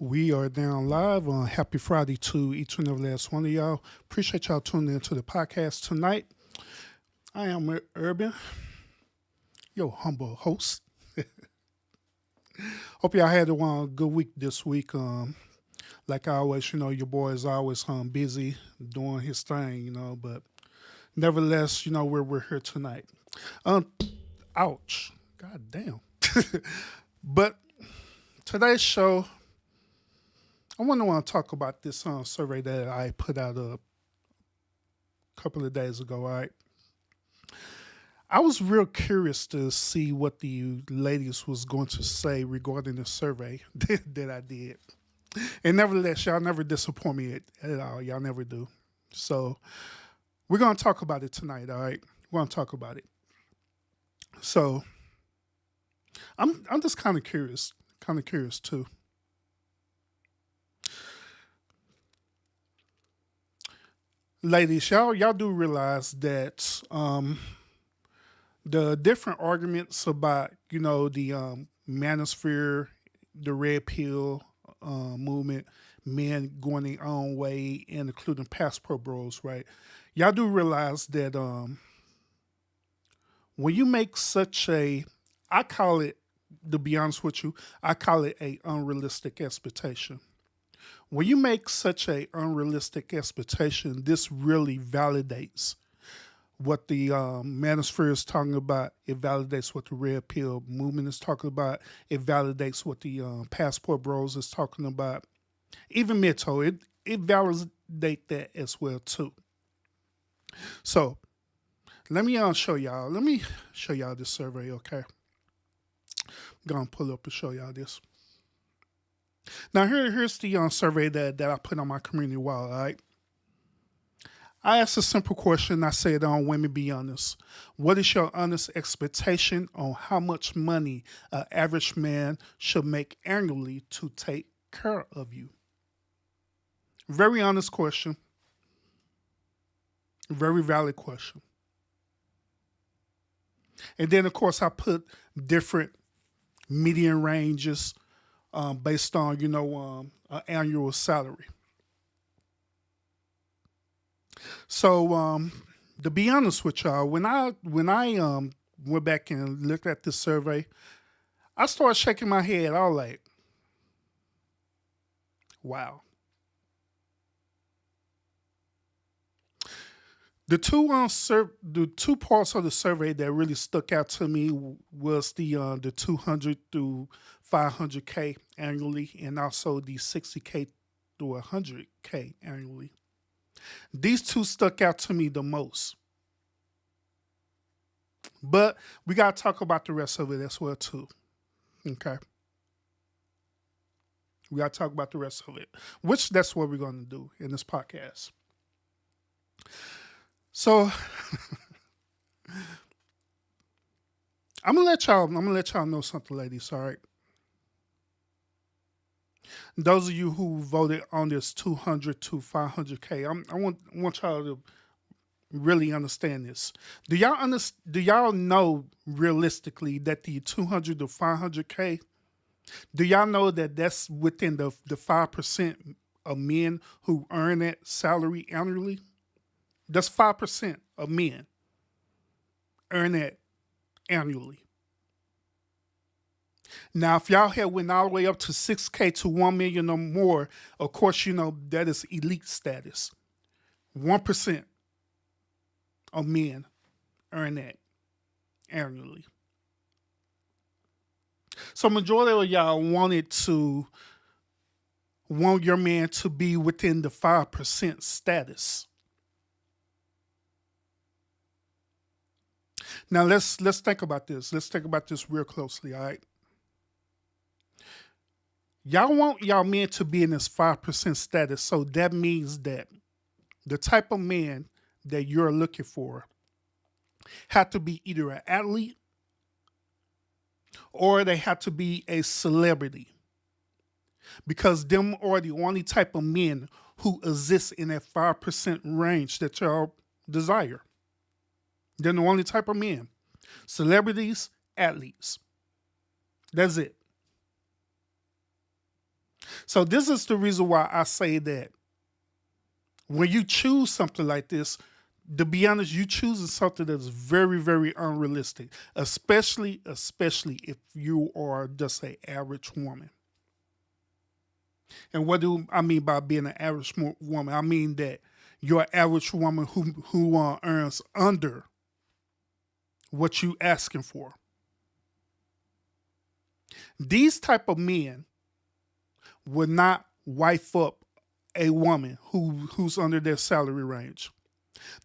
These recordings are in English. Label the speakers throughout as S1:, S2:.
S1: We are down live on Happy Friday to each and every last one of y'all. Appreciate y'all tuning into the podcast tonight. I am Urban, your humble host. Hope y'all had a good week this week. Like I always, your boy is always busy doing his thing, but nevertheless, we're here tonight. Um, Ouch. God damn. But today's show, I want to talk about this survey that I put out a couple of days ago. All right, I was real curious to see what the ladies was going to say regarding the survey that I did. And nevertheless, y'all never disappoint me at all. Y'all never do. So we're gonna talk about it tonight. All right, we're gonna talk about it. So I'm just kind of curious too. Ladies, y'all do realize that the different arguments about the manosphere, the red pill movement, men going their own way, and including passport bros, right? Y'all do realize that when you make such a, I call it, to be honest with you, I call it a unrealistic expectation. When you make such a unrealistic expectation, this really validates what the manosphere is talking about. It validates what the red pill movement is talking about. It validates what the passport bros is talking about. Even Mito, it validates that as well too. So let me show y'all. Let me show y'all this survey, okay? I'm gonna pull up and show y'all this. Now here's the survey that I put on my community wall. All right. I asked a simple question. I said, women, be honest. What is your honest expectation on how much money an average man should make annually to take care of you? Very honest question. Very valid question. And then, of course, I put different median ranges based on, an annual salary. So to be honest with y'all, when I went back and looked at this survey, I started shaking my head. I was like, wow. The two parts of the survey that really stuck out to me was the 200 through 500K annually, and also the 60K through 100K annually. These two stuck out to me the most. But we got to talk about the rest of it as well too. Okay. We got to talk about the rest of it, which that's what we're going to do in this podcast. So I'm gonna let y'all know something, ladies. All right. Those of you who voted on this 200 to 500K, I want y'all to really understand this. Do y'all know realistically that the 200 to 500K? Do y'all know that that's within the 5% of men who earn that salary annually? That's 5% of men earn that annually. Now, if y'all had went all the way up to 6K to 1 million or more, of course, that is elite status. 1% of men earn that annually. So majority of y'all want your man to be within the 5% status. Now let's think about this. Let's think about this real closely, all right? Y'all want y'all men to be in this 5% status. So that means that the type of man that you're looking for have to be either an athlete or they have to be a celebrity. Because them are the only type of men who exist in that 5% range that y'all desire. They're the only type of men. Celebrities, athletes. That's it. So this is the reason why I say that when you choose something like this, to be honest, you choosing something that's very, very unrealistic, especially if you are just a average woman. And what do I mean by being an average woman? I mean that you're an average woman who earns under what you asking for. These type of men would not wife up a woman who's under their salary range.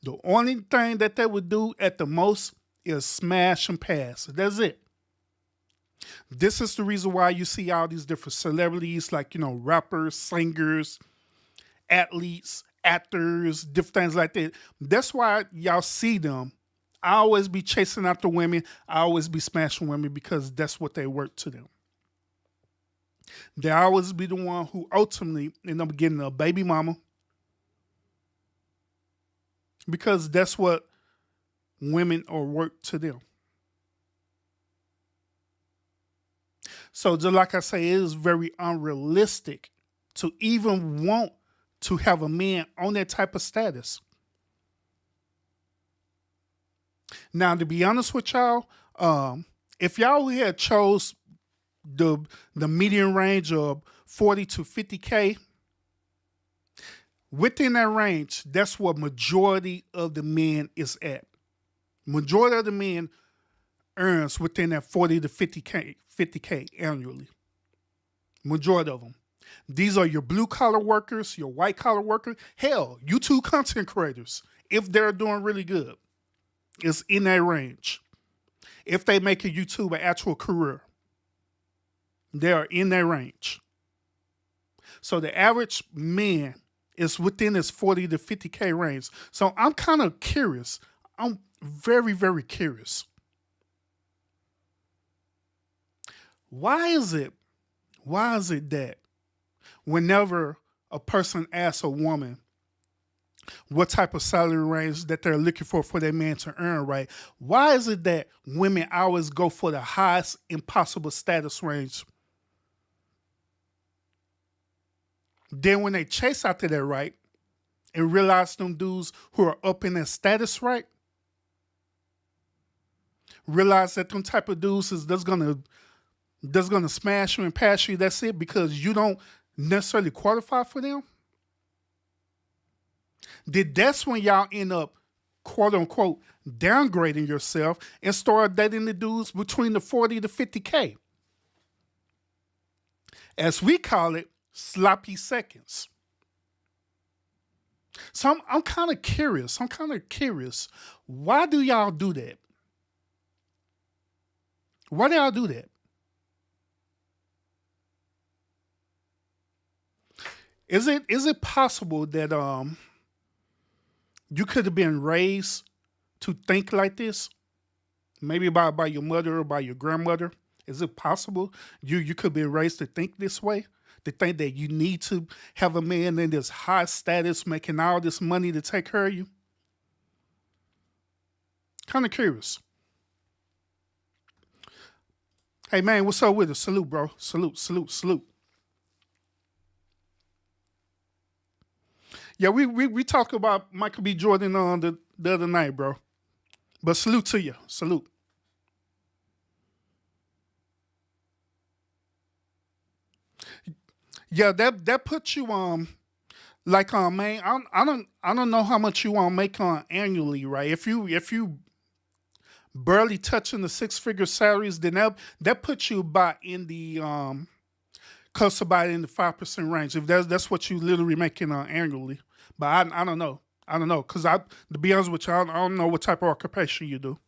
S1: The only thing that they would do at the most is smash and pass. That's it. This is the reason why you see all these different celebrities, like, rappers, singers, athletes, actors, different things like that. That's why y'all see them. I always be chasing after women. I always be smashing women because that's what they work to them. They always be the one who ultimately end up getting a baby mama because that's what women are work to them. So just like I say, it is very unrealistic to even want to have a man on that type of status. Now, to be honest with y'all, if y'all had chose the the median range of 40 to 50K, within that range, that's what majority of the men is at. Majority of the men earns within that 40 to 50K annually. Majority of them. These are your blue collar workers, your white collar workers, hell, YouTube content creators, if they're doing really good. It's in that range. If they make a YouTube an actual career, they are in that range. So the average man is within this 40 to 50K range. So I'm kind of curious. I'm very, very curious. Why is it? Why is it that whenever a person asks a woman what type of salary range that they're looking for their man to earn, right? Why is it that women always go for the highest impossible status range? Then when they chase after that, right, and realize them dudes who are up in their status, right, realize that them type of dudes is that's gonna smash you and pass you. That's it, because you don't necessarily qualify for them. That's when y'all end up, quote unquote, downgrading yourself and start dating the dudes between the 40 to 50K. As we call it, sloppy seconds. So I'm kind of curious. Why do y'all do that? Why do y'all do that? Is it possible that you could have been raised to think like this? Maybe by your mother or by your grandmother. Is it possible you could be raised to think this way? To think that you need to have a man in this high status making all this money to take care of you? Kind of curious. Hey man, what's up with it? Salute, bro. Salute, salute, salute. Yeah, we talked about Michael B. Jordan on the other night, bro. But salute to you. Salute. Yeah, that puts you like man, I don't know how much you want to make on annually, right? If you barely touching the six figure salaries, then that puts you about in the close about in the 5% range. If that's what you literally making annually, but I don't know. I don't know, because to be honest with you, I don't know what type of occupation you do.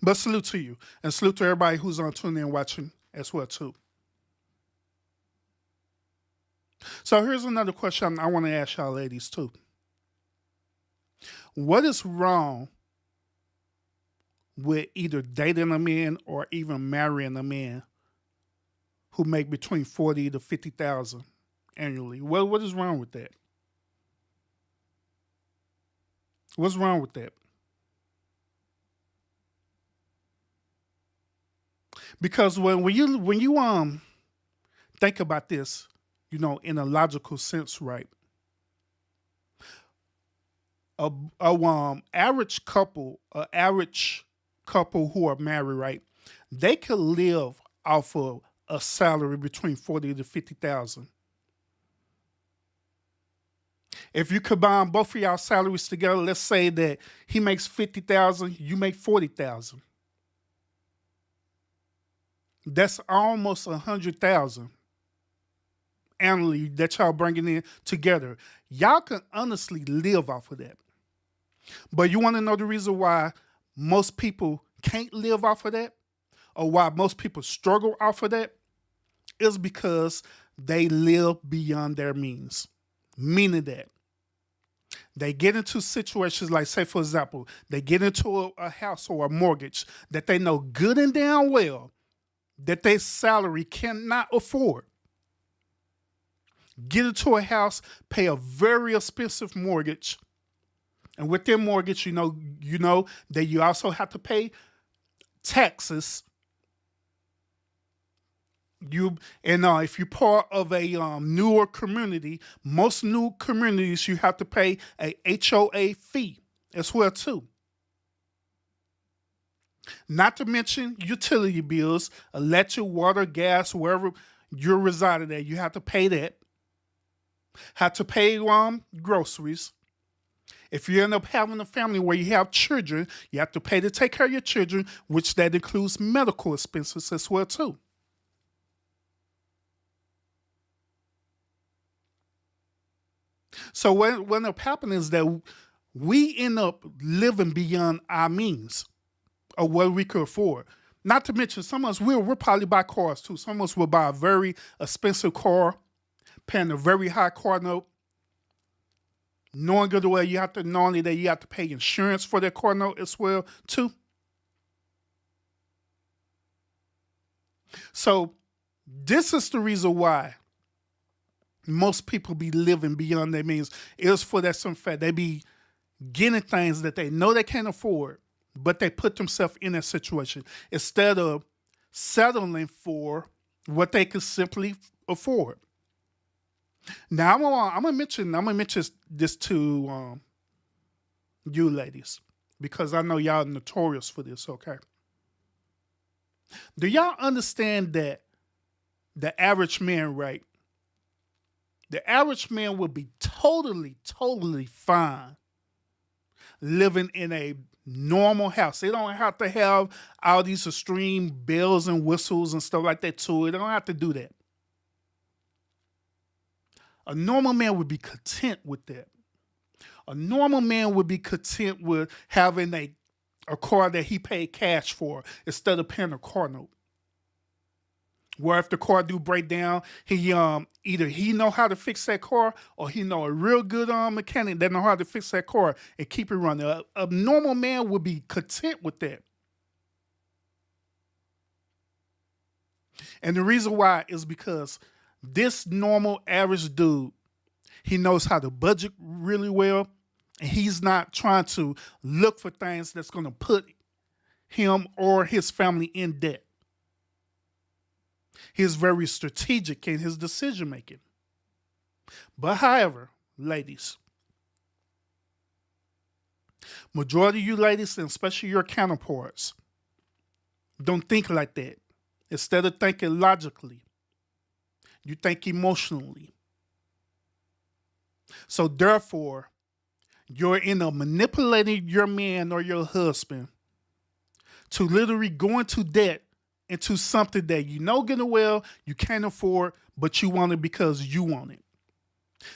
S1: But salute to you, and salute to everybody who's on tuning in watching as well too. So here's another question I want to ask y'all ladies too. What is wrong with either dating a man or even marrying a man who make between 40 to 50,000 annually? What is wrong with that? What's wrong with that? Because when you think about this, in a logical sense, right? A average couple who are married, right? They could live off of a salary between 40 to 50,000. If you combine both of y'all salaries together, let's say that he makes 50,000, you make 40,000. That's almost 100,000 annually that y'all bringing in together. Y'all can honestly live off of that. But you want to know the reason why most people can't live off of that, or why most people struggle off of that? Is because they live beyond their means. Meaning that they get into situations like, say, for example, they get into a house or a mortgage that they know good and damn well that their salary cannot afford. Get into a house, pay a very expensive mortgage, and with their mortgage, you know that you also have to pay taxes. If you're part of a newer community, most new communities you have to pay a HOA fee as well too. Not to mention utility bills, electric, water, gas, wherever you're residing at, you have to pay that. Have to pay groceries. If you end up having a family where you have children, you have to pay to take care of your children, which that includes medical expenses as well too. So what ends up happening is that we end up living beyond our means of what we could afford. Not to mention, some of us we'll probably buy cars too. Some of us will buy a very expensive car, paying a very high car note, knowing good well not only that you have to pay insurance for that car note as well too. So this is the reason why most people be living beyond their means. Is for that some fact they be getting things that they know they can't afford, but they put themselves in that situation instead of settling for what they could simply afford. Now I'm gonna mention this to you ladies, because I know y'all are notorious for this. Okay, do y'all understand that the average man, right? The average man would be totally fine living in a normal house. They don't have to have all these extreme bells and whistles and stuff like that to it. They don't have to do that. A normal man would be content with that. A normal man would be content with having a car that he paid cash for instead of paying a car note. Where if the car do break down, he either he know how to fix that car, or he know a real good mechanic that know how to fix that car and keep it running. A normal man would be content with that. And the reason why is because this normal average dude, he knows how to budget really well, and he's not trying to look for things that's going to put him or his family in debt. He's very strategic in his decision making. But however, ladies, majority of you ladies, and especially your counterparts, don't think like that. Instead of thinking logically, you think emotionally. So therefore, you're in a manipulating your man or your husband to literally go into debt, into something that you know good and well you can't afford, but you want it because you want it.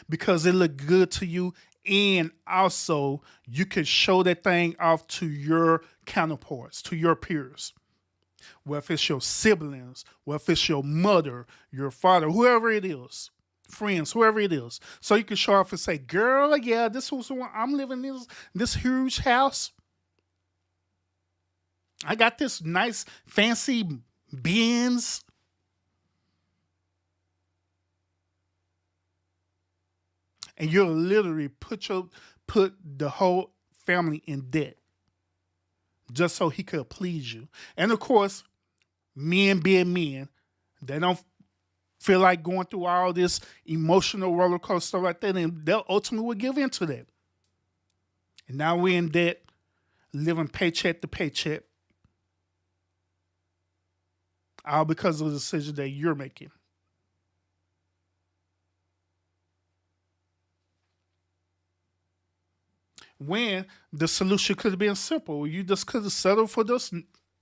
S1: Because it look good to you, and also you can show that thing off to your counterparts, to your peers. Well, if it's your siblings, well, if it's your mother, your father, whoever it is, friends, whoever it is. So you can show off and say, girl, yeah, this was when I'm living in this huge house. I got this nice fancy Benz. And you'll literally put the whole family in debt just so he could please you. And of course, Men being men, they don't feel like going through all this emotional roller coaster like that, and they'll ultimately will give in to that. And now we're in debt, living paycheck to paycheck, all because of the decision that you're making. When the solution could have been simple, you just could have settled for this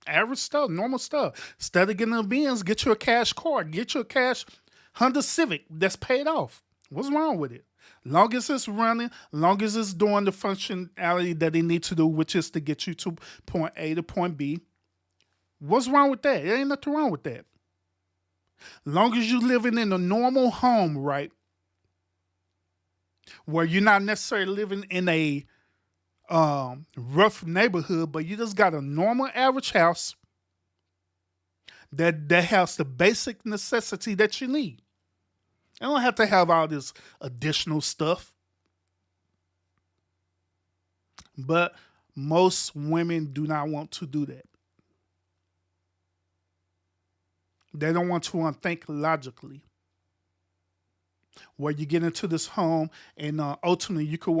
S1: average stuff, normal stuff. Instead of getting a Benz, get you a cash car, get you a cash Honda Civic that's paid off. What's wrong with it? Long as it's running, long as it's doing the functionality that it needs to do, which is to get you to point A to point B. What's wrong with that? There ain't nothing wrong with that. Long as you living in a normal home, right, where you're not necessarily living in a rough neighborhood, but you just got a normal average house that has the basic necessity that you need. You don't have to have all this additional stuff. But most women do not want to do that. They don't want to think logically. Where you get into this home and ultimately you could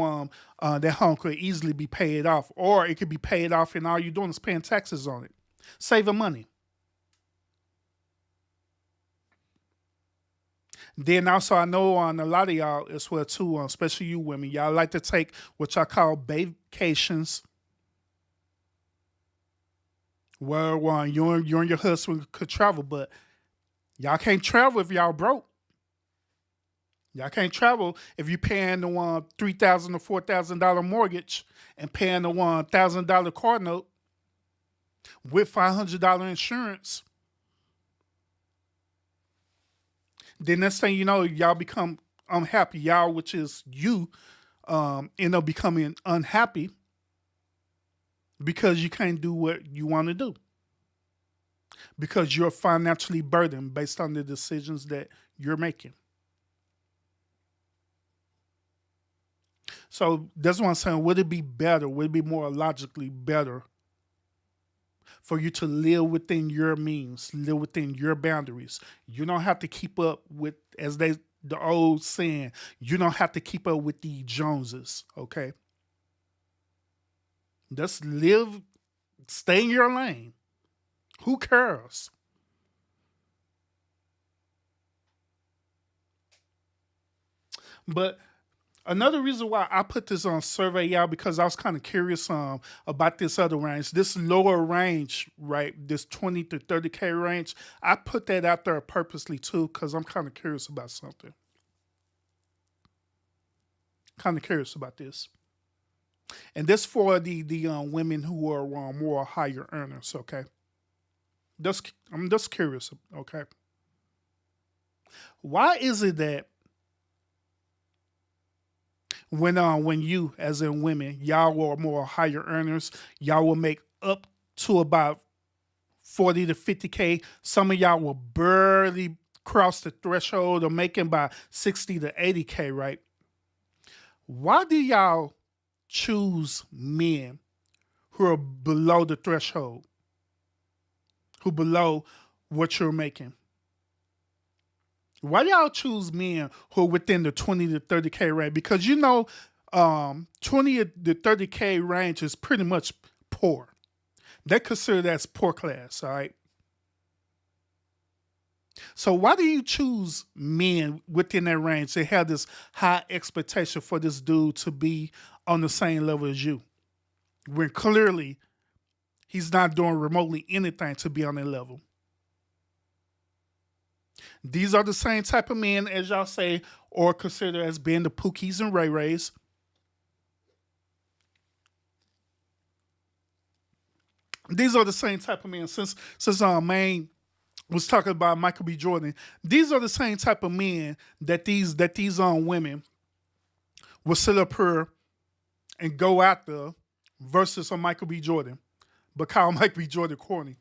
S1: that home could easily be paid off, or it could be paid off and all you're doing is paying taxes on it, saving money. Then also I know on a lot of y'all as well too, especially you women, y'all like to take what y'all call vacations, where you and your husband could travel, but y'all can't travel if y'all broke. Y'all can't travel if you're paying the $3,000 or $4,000 mortgage and paying the $1,000 car note with $500 insurance. Then next thing you know, y'all become unhappy. Y'all, which is you, end up becoming unhappy because you can't do what you want to do, because you're financially burdened based on the decisions that you're making. So that's what I'm saying. Would it be better? Would it be more logically better for you to live within your means, live within your boundaries? You don't have to keep up with, as the old saying, you don't have to keep up with the Joneses. Okay, just live, stay in your lane. Who cares? But another reason why I put this on survey, y'all, because I was kind of curious about this other range, this lower range, right? This 20 to 30K range. I put that out there purposely too, because I'm kind of curious about something. Kind of curious about this, and this for the women who are more higher earners. Okay, I'm just curious. Okay, why is it that when you, as in women, y'all are more higher earners, y'all will make up to about 40 to 50K. Some of y'all will barely cross the threshold of making by 60 to 80K, right? Why do y'all choose men who are below the threshold, who below what you're making? Why do y'all choose men who are within the 20 to 30K range? Because 20 to 30K range is pretty much poor. They consider that as poor class, all right? So why do you choose men within that range that have this high expectation for this dude to be on the same level as you, when clearly he's not doing remotely anything to be on that level? These are the same type of men, as y'all say, or consider as being the Pookies and Ray Rays. These are the same type of men. Since our main was talking about Michael B. Jordan, these are the same type of men that these women will sit up here and go after versus a Michael B. Jordan, but call Michael B. Jordan corny.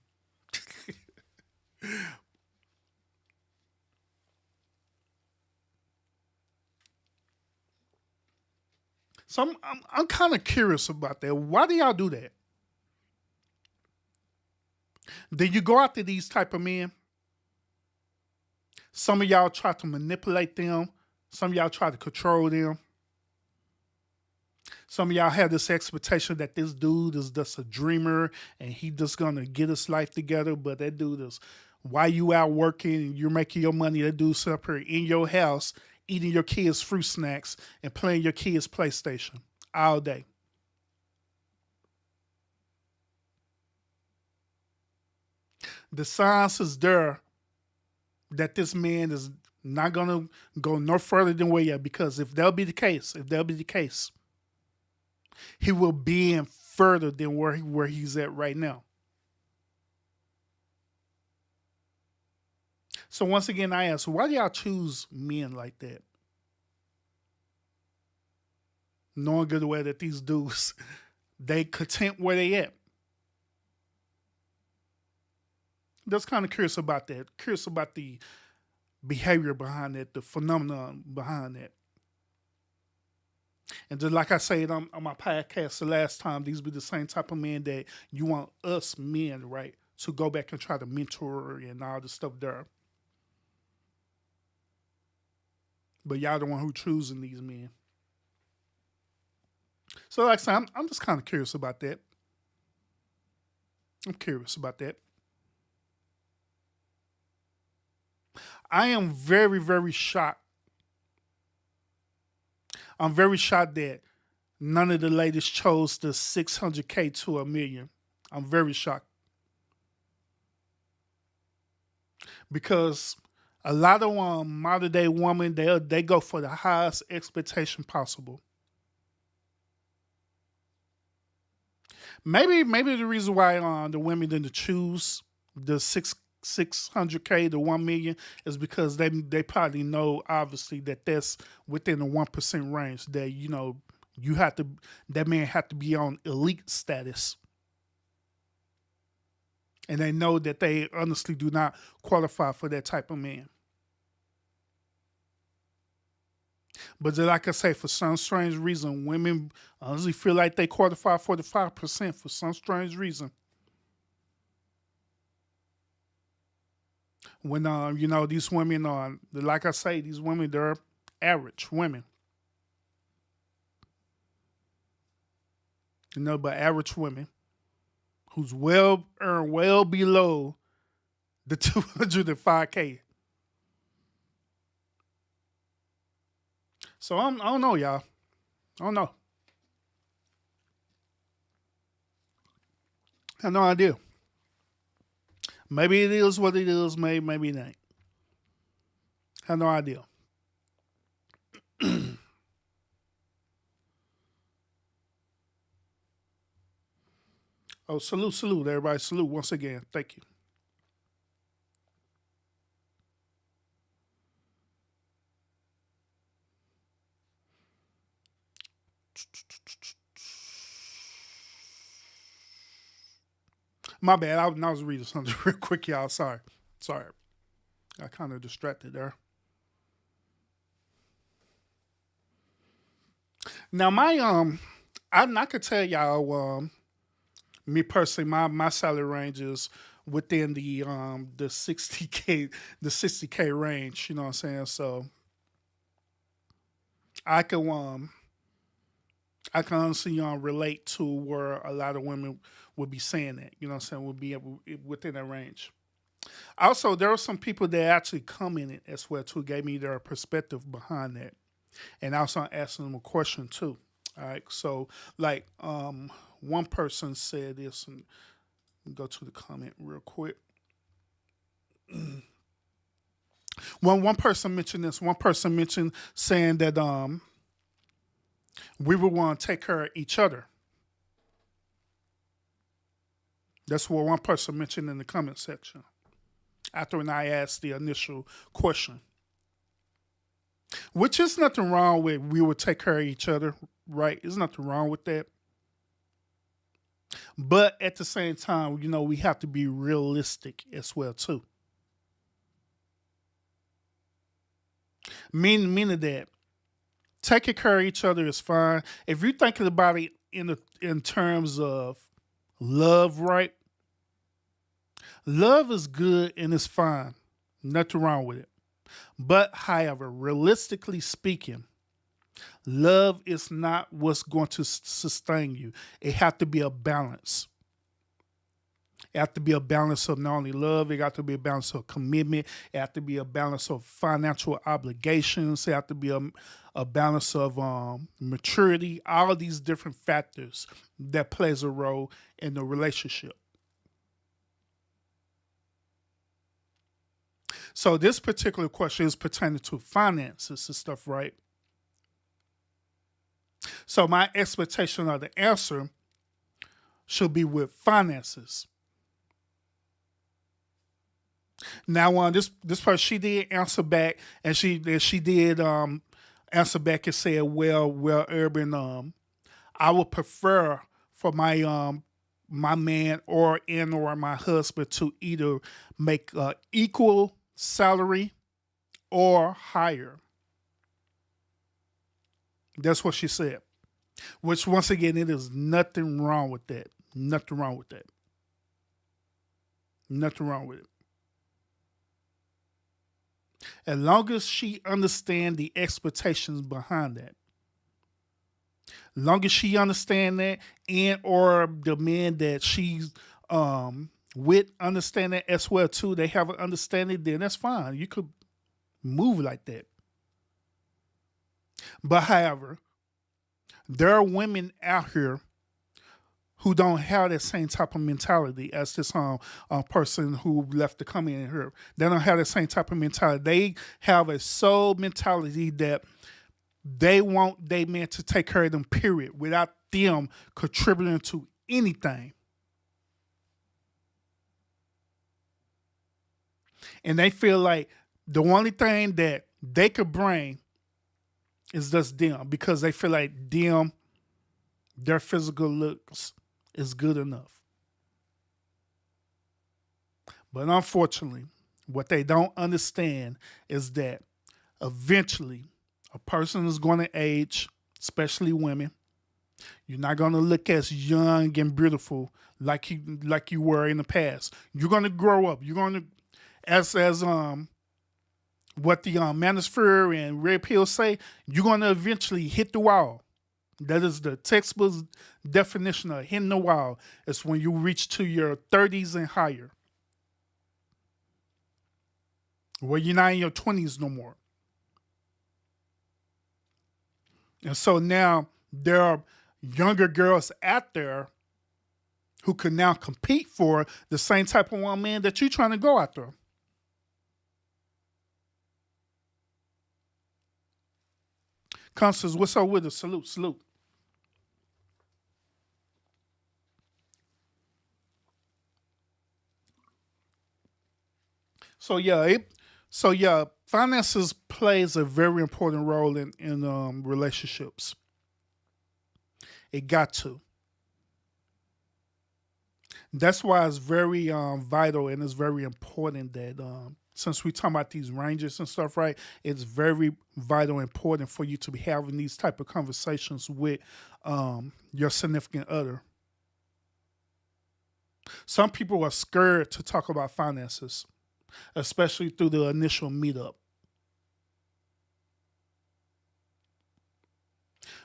S1: So I'm kind of curious about that. Why do y'all do that? Then you go after these type of men. Some of y'all try to manipulate them. Some of y'all try to control them. Some of y'all have this expectation that this dude is just a dreamer and he just gonna get his life together. But that dude is, while you out working and you're making your money, that dude's up here in your house eating your kids' fruit snacks and playing your kids' PlayStation all day. The signs is there that this man is not gonna go no further than where yet, because if that'll be the case, he will be in further than where he's at right now. So once again, I ask, why do y'all choose men like that, knowing good well that these dudes they content where they at? Just kind of curious about that. Curious about the behavior behind that, the phenomenon behind that. And just like I said on my podcast the last time, these be the same type of men that you want us men, right, to go back and try to mentor and all the stuff there. But y'all the one who choosing these men. So like I said, I'm just kind of curious about that. I'm curious about that. I am very, very shocked. I'm very shocked that none of the ladies chose the 600K to a million. I'm very shocked because a lot of modern day women they go for the highest expectation possible. Maybe the reason why the women didn't choose the 600K to 1 million is because they probably know obviously that that's within the 1% range, that you have to that man have to be on elite status, and they know that they honestly do not qualify for that type of man. But then, like I say, for some strange reason, women honestly feel like they qualify for the 5% for some strange reason. When these women are, like I say, these women, they're average women. But average women who's well earned well below the 205K. So I don't know, y'all. I don't know. I have no idea. Maybe it is what it is. Maybe it ain't. I have no idea. Oh, salute, everybody. Salute once again. Thank you. My bad. I was reading something real quick, y'all. Sorry. Sorry. I kind of distracted there. Now I could tell y'all me personally, my salary range is within the 60K range, you know what I'm saying? So I can um I can honestly relate to where a lot of women would be saying that, you know what I'm saying, would be within that range. Also, there are some people that actually commented as well too, gave me their perspective behind that. And also asking them a question too. All right. So like one person said this, and go to the comment real quick. When one person mentioned this, one person mentioned saying that we would want to take care of each other. That's what one person mentioned in the comment section after when I asked the initial question. Which is nothing wrong with we would take care of each other, right? There's nothing wrong with that. But at the same time, we have to be realistic as well too. Meaning that taking care of each other is fine. If you're thinking about it in terms of love, right? Love is good and it's fine. Nothing wrong with it. But however, realistically speaking, love is not what's going to sustain you. It has to be a balance. It has to be a balance of not only love, it got to be a balance of commitment, it has to be a balance of financial obligations, it has to be a balance of maturity, all of these different factors that plays a role in the relationship. So this particular question is pertaining to finances and stuff, right? So my expectation of the answer should be with finances. Now, this person she did answer back, and she did answer back and said, well, Urban, I would prefer for my man or my husband to either make equal salary or higher. That's what she said. Which once again, it is nothing wrong with that. Nothing wrong with that. Nothing wrong with it. As long as she understand the expectations behind that, long as she understand that, and or the men that she's with understand that as well too, they have an understanding, then that's fine. You could move like that. But however, there are women out here who don't have that same type of mentality as this person who left the comment in here. They don't have the same type of mentality. They have a soul mentality that they want they men to take care of them, period, without them contributing to anything. And they feel like the only thing that they could bring is just them because they feel like them, their physical looks is good enough. But unfortunately, what they don't understand is that eventually a person is going to age, especially women. You're not going to look as young and beautiful like you were in the past. You're going to grow up. You're going to as what the manosphere and red pill say, you're going to eventually hit the wall. That is the textbook definition of hitting the wall. It's when you reach to your 30s and higher, where you're not in your 20s no more. And so now there are younger girls out there who can now compete for the same type of one man that you're trying to go after. Constance, what's up with us? Salute, salute. So yeah, finances plays a very important role in relationships. It got to. That's why it's very vital and it's very important that since we talk about these ranges and stuff, right? It's very vital and important for you to be having these type of conversations with your significant other. Some people are scared to talk about finances, especially through the initial meetup.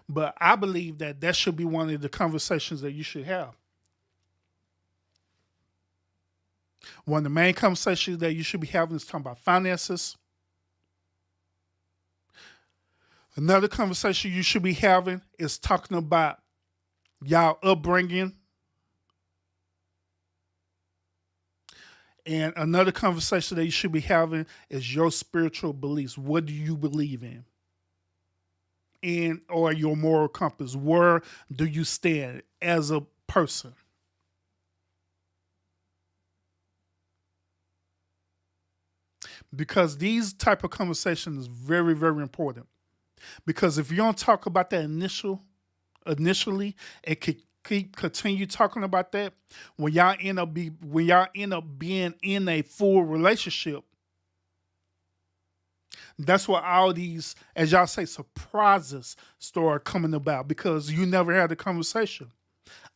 S1: But I believe that that should be one of the conversations that you should have. One of the main conversations that you should be having is talking about finances. Another conversation you should be having is talking about y'all upbringing. And another conversation that you should be having is your spiritual beliefs. What do you believe in? And or your moral compass. Where do you stand as a person? Because these type of conversations is very, very important. Because if you don't talk about that initially, and keep continue talking about that, when y'all end up being in a full relationship, that's where all these, as y'all say, surprises start coming about because you never had a conversation.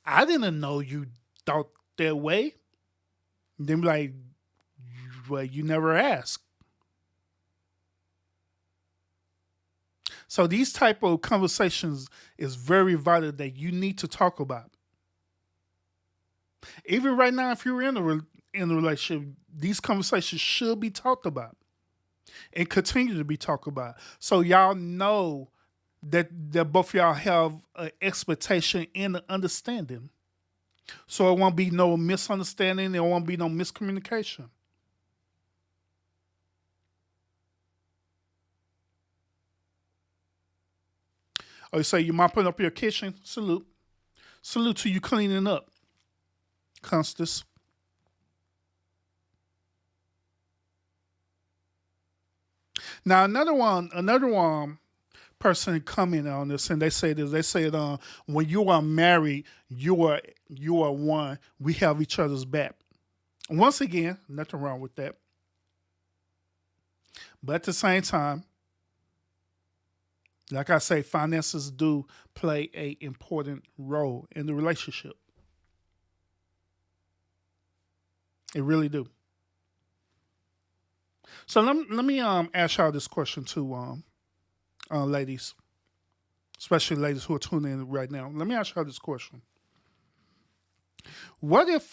S1: I didn't know you thought that way. Then be like, well, you never asked. So these type of conversations is very vital that you need to talk about. Even right now, if you're in a relationship, these conversations should be talked about and continue to be talked about. So y'all know that both y'all have an expectation and an understanding. So it won't be no misunderstanding. There won't be no miscommunication. Or you say you mopping up your kitchen. Salute. Salute to you cleaning up, Constance. Now another one person commented on this, and they say this. They said, when you are married, you are one. We have each other's back. Once again, nothing wrong with that. But at the same time, like I say, finances do play a important role in the relationship. It really do. So let me ask y'all this question too, ladies, especially ladies who are tuning in right now. Let me ask y'all this question: what if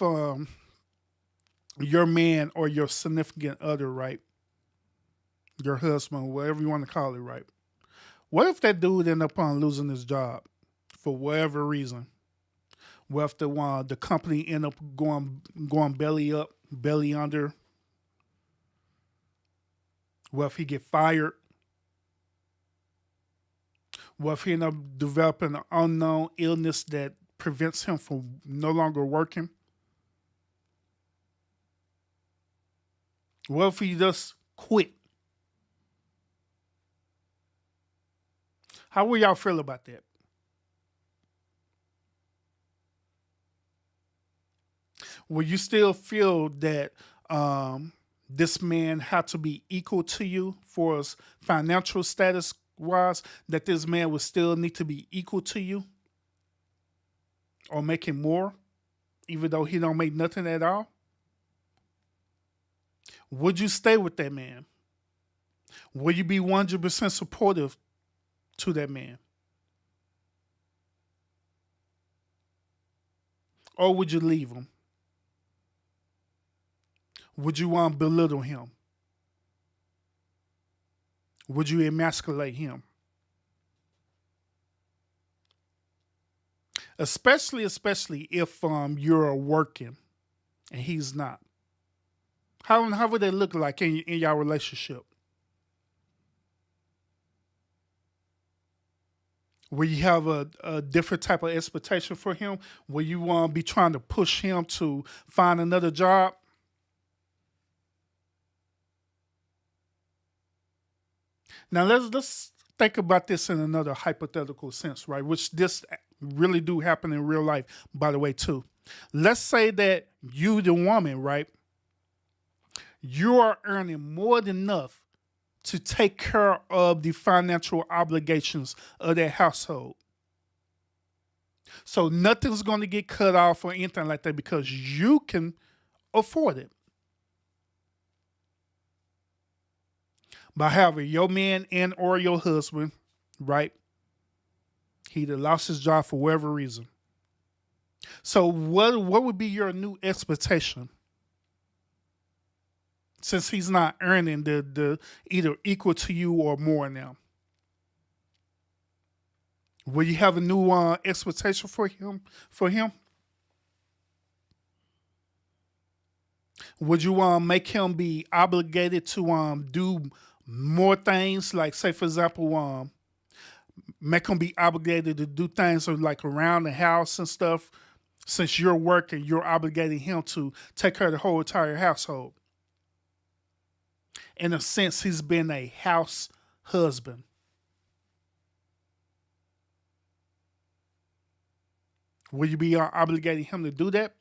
S1: your man or your significant other, right, your husband, whatever you want to call it, right? What if that dude end up on losing his job for whatever reason? What if the company end up going belly up, belly under? What if he get fired? What if he end up developing an unknown illness that prevents him from no longer working? What if he just quit? How will y'all feel about that? Will you still feel that this man had to be equal to you for his financial status wise? That this man would still need to be equal to you or making more, even though he don't make nothing at all? Would you stay with that man? Will you be 100% supportive to that man? Or would you leave him? Would you belittle him? Would you emasculate him? Especially if you're working and he's not. How would that look like in your relationship? Will you have a different type of expectation for him? Will you be trying to push him to find another job? Now let's think about this in another hypothetical sense, right? Which this really do happen in real life, by the way, too. Let's say that you, the woman, right, you are earning more than enough to take care of the financial obligations of that household. So nothing's going to get cut off or anything like that because you can afford it. But however, your man and or your husband, right, he either lost his job for whatever reason. So what would be your new expectation? Since he's not earning the either equal to you or more now. Will you have a new expectation for him? For him, would you make him be obligated to do more things? Like, say for example, make him be obligated to do things like around the house and stuff. Since you're working, you're obligating him to take care of the whole entire household. In a sense, he's been a house husband. Will you be obligating him to do that?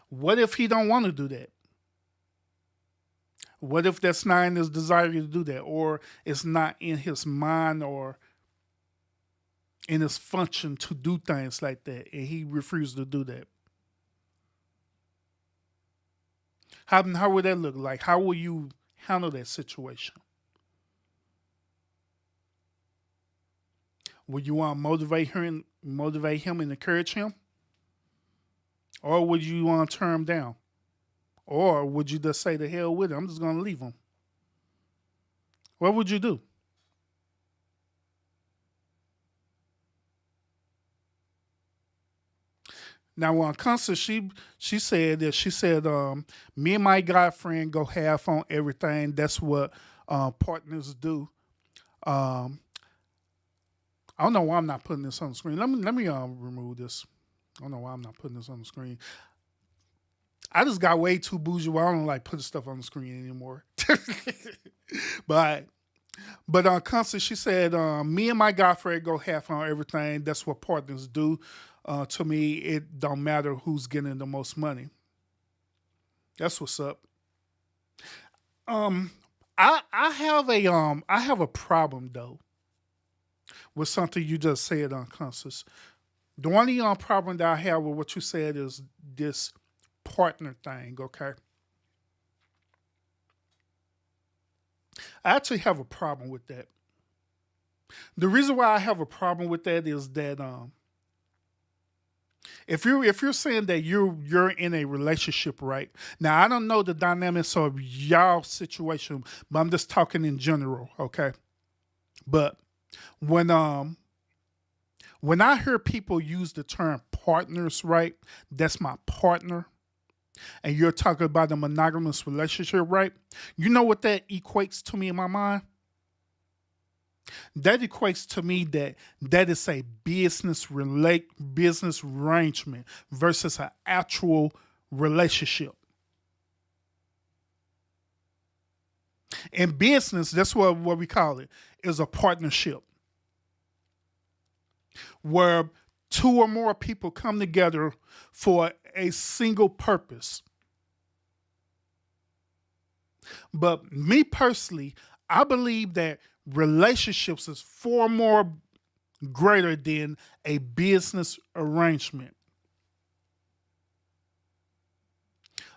S1: What if he don't want to do that? What if that's not in his desire to do that, or it's not in his mind or in his function to do things like that, and he refused to do that? How would that look like? How will you handle that situation? Would you want to motivate him and encourage him, or would you want to turn him down, or would you just say the hell with it? I'm just gonna leave him. What would you do? Now, on Constance, she said that me and my guy friend go half on everything. That's what partners do. Um, I don't know why I'm not putting this on the screen. Let me remove this. I don't know why I'm not putting this on the screen. I just got way too bougie where I don't like putting stuff on the screen anymore. but but Constance, she said, me and my guy friend go half on everything. That's what partners do. To me, it don't matter who's getting the most money. That's what's up. Um, I have a problem though with something you just said, Constance. The only problem that I have with what you said is this partner thing. Okay, I actually have a problem with that. The reason why I have a problem with that is that if you're saying that you're in a relationship, right? Now I don't know the dynamics of y'all situation, but I'm just talking in general, okay? But when um when I hear people use the term partners, right? That's my partner, and you're talking about a monogamous relationship, right? You know what that equates to me in my mind? That equates to me that that is a business arrangement versus an actual relationship. In business, that's what we call it, is a partnership where two or more people come together for a single purpose. But me personally, I believe that relationships is far more greater than a business arrangement.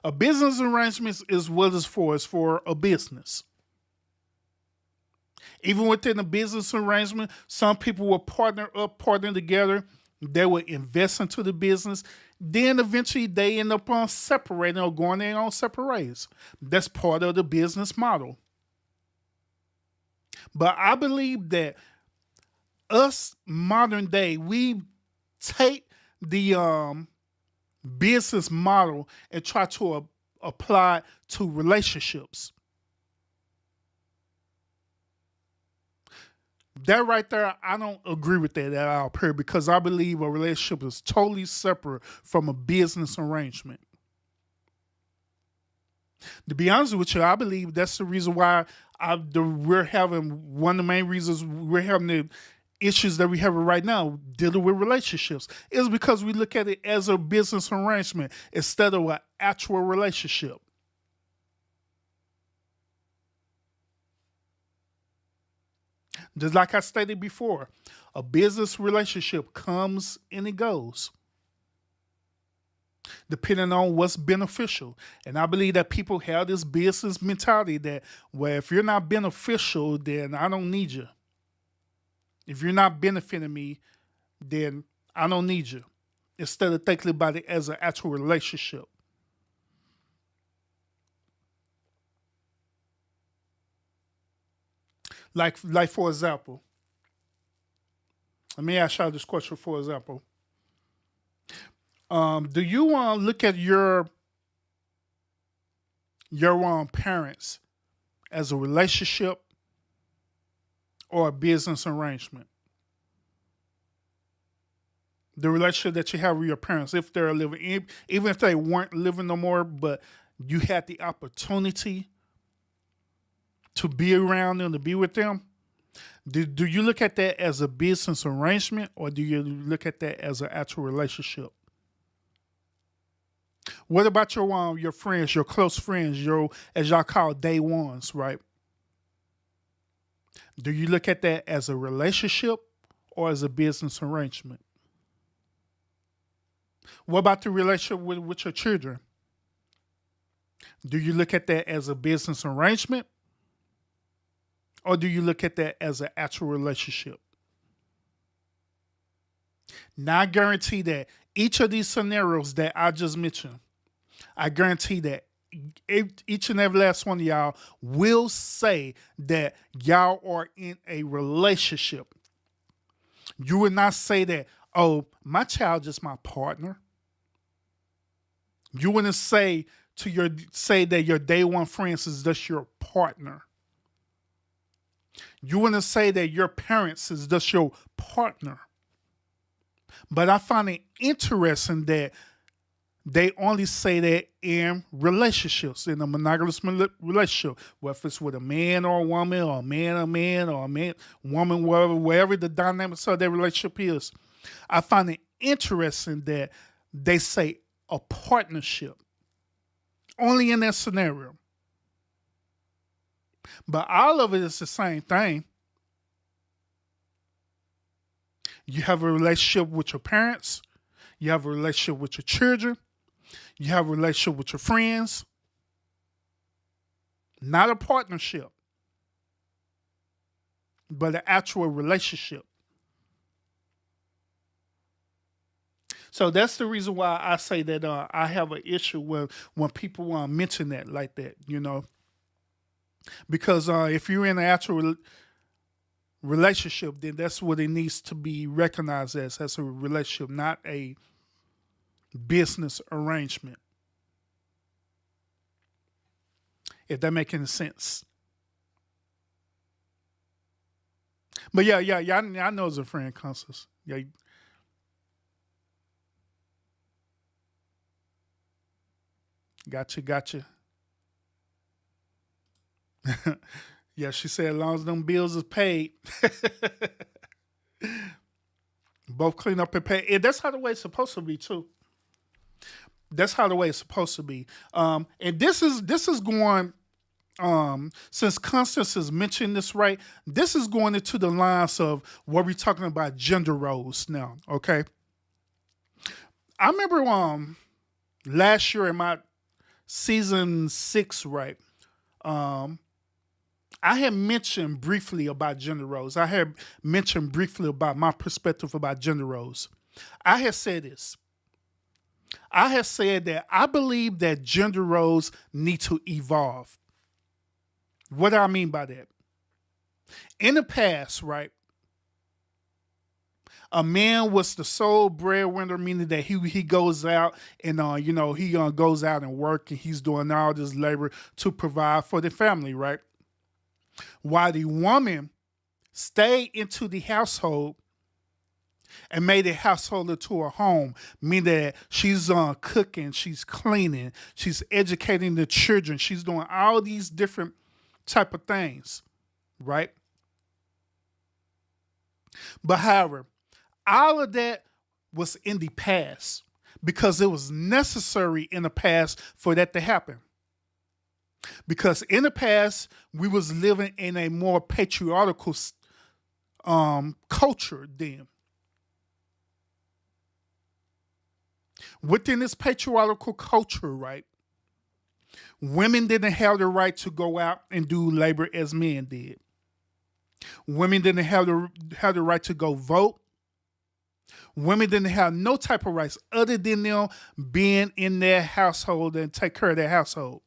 S1: A business arrangement is what it's for. It's for a business. Even within a business arrangement, some people will partner up, partner together. They will invest into the business. Then eventually they end up on separating or going their own separate ways. That's part of the business model. But I believe that us modern day, we take the business model and try to apply to relationships. That right there, I don't agree with that at all, period, because I believe a relationship is totally separate from a business arrangement. To be honest with you, I believe that's the reason why we're having one of the main reasons we're having the issues that we have right now dealing with relationships is because we look at it as a business arrangement instead of an actual relationship. Just like I stated before, a business relationship comes and it goes depending on what's beneficial. And I believe that people have this business mentality that, well, if you're not beneficial, then I don't need you. If you're not benefiting me, then I don't need you. Instead of thinking about it as an actual relationship. Like for example, let me ask y'all this question for example. Do you want to look at your parents as a relationship or a business arrangement? The relationship that you have with your parents, if they're living, even if they weren't living no more, but you had the opportunity to be around them, to be with them. Do you look at that as a business arrangement or do you look at that as an actual relationship? What about your friends, your close friends, your as y'all call day ones, right? Do you look at that as a relationship or as a business arrangement? What about the relationship with your children? Do you look at that as a business arrangement, or do you look at that as an actual relationship? Now, I guarantee that each of these scenarios that I just mentioned, I guarantee that each and every last one of y'all will say that y'all are in a relationship. You would not say that, oh, my child is my partner. You wouldn't say that your day one friends is just your partner. You wouldn't say that your parents is just your partner. But I find it interesting that they only say that in relationships, in a monogamous relationship, whether it's with a man or a woman, or a man, or a man, woman, wherever the dynamics of their relationship is. I find it interesting that they say a partnership only in that scenario. But all of it is the same thing. You have a relationship with your parents, you have a relationship with your children, you have a relationship with your friends, not a partnership, but an actual relationship. So that's the reason why I say that I have an issue when people mention that like that, because if you're in an actual relationship, then that's what it needs to be recognized as a relationship, not a business arrangement. If that makes any sense. But yeah, I know it's a friend, Constance. Yeah, gotcha. Yeah, she said as long as them bills is paid, both clean up and pay. And that's how the way it's supposed to be too. That's how the way it's supposed to be. And this is going since Constance has mentioned this, right? This is going into the lines of what we're talking about gender roles now. Okay, I remember last year in my season 6, right? Um, I had mentioned briefly about gender roles. I had mentioned briefly about my perspective about gender roles. I had said this. I have said that I believe that gender roles need to evolve. What do I mean by that? In the past, right, a man was the sole breadwinner, meaning that he goes out and he goes out and work and he's doing all this labor to provide for the family, right? While the woman stayed into the household and made the household into a home, meaning that she's cooking, she's cleaning, she's educating the children, she's doing all these different type of things, right? But however, all of that was in the past because it was necessary in the past for that to happen. Because in the past, we was living in a more patriarchal culture then. Within this patriarchal culture, right, women didn't have the right to go out and do labor as men did. Women didn't have the right to go vote. Women didn't have no type of rights other than them being in their household and take care of their household,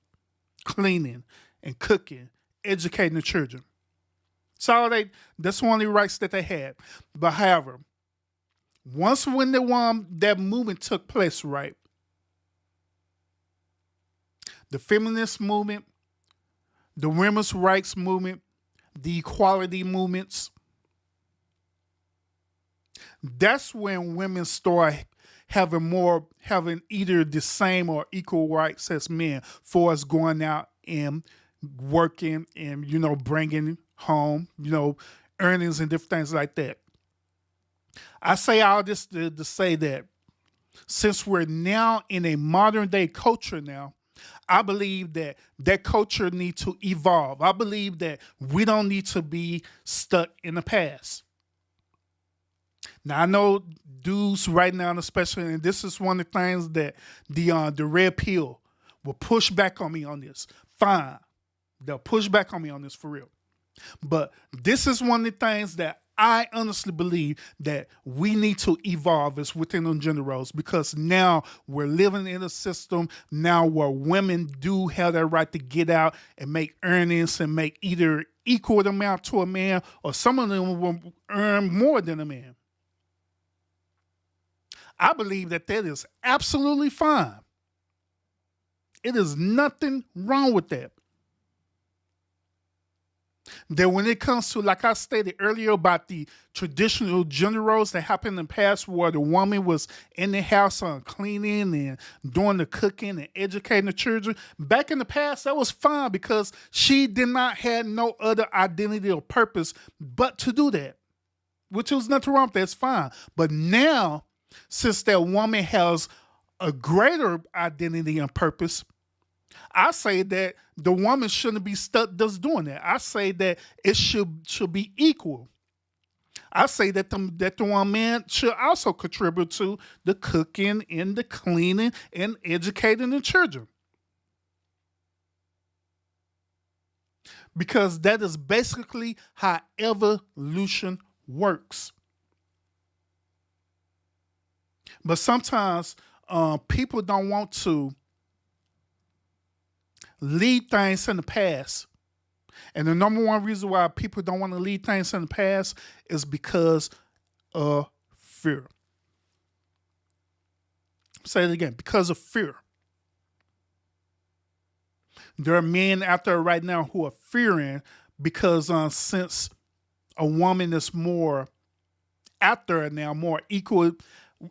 S1: cleaning and cooking, educating the children. That's one of the rights that they had. But however, once when that movement took place, right, the feminist movement, the women's rights movement, the equality movements, that's when women start having either the same or equal rights as men for us going out and working and bringing home earnings and different things like that. I say all this to say that since we're now in a modern day culture now, I believe that culture needs to evolve. I believe that we don't need to be stuck in the past. Now I know dudes right now, especially, and this is one of the things that the red pill will push back on me on this. Fine. They'll push back on me on this for real. But this is one of the things that I honestly believe that we need to evolve is within the gender roles, because now we're living in a system now where women do have that right to get out and make earnings and make either equal amount to a man, or some of them will earn more than a man. I believe that that is absolutely fine. It is nothing wrong with that. That when it comes to, like I stated earlier about the traditional gender roles that happened in the past, where the woman was in the house on cleaning and doing the cooking and educating the children, back in the past, that was fine because she did not have no other identity or purpose but to do that, which was nothing wrong with that. It's fine. But now, since that woman has a greater identity and purpose, I say that the woman shouldn't be stuck just doing that. I say that it should be equal. I say that the one man should also contribute to the cooking and the cleaning and educating the children. Because that is basically how evolution works. But sometimes people don't want to leave things in the past. And the number one reason why people don't want to leave things in the past is because of fear. Say it again, because of fear. There are men out there right now who are fearing because since a woman is more out there now, more equal.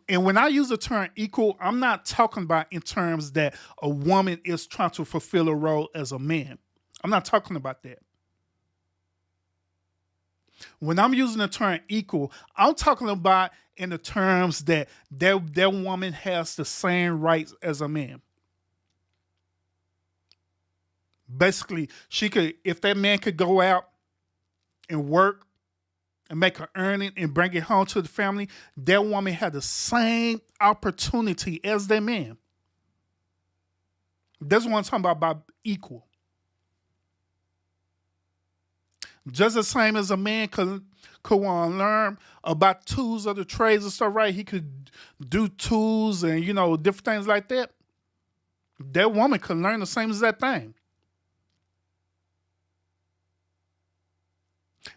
S1: And when I use the term equal, I'm not talking about in terms that a woman is trying to fulfill a role as a man. I'm not talking about that. When I'm using the term equal, I'm talking about in the terms that that woman has the same rights as a man. Basically, she could, if that man could go out and work and make an earning and bring it home to the family, that woman had the same opportunity as that man. That's what I'm talking about equal. Just the same as a man could learn about tools of the trades and stuff, right? He could do tools and, different things like that. That woman could learn the same as that thing.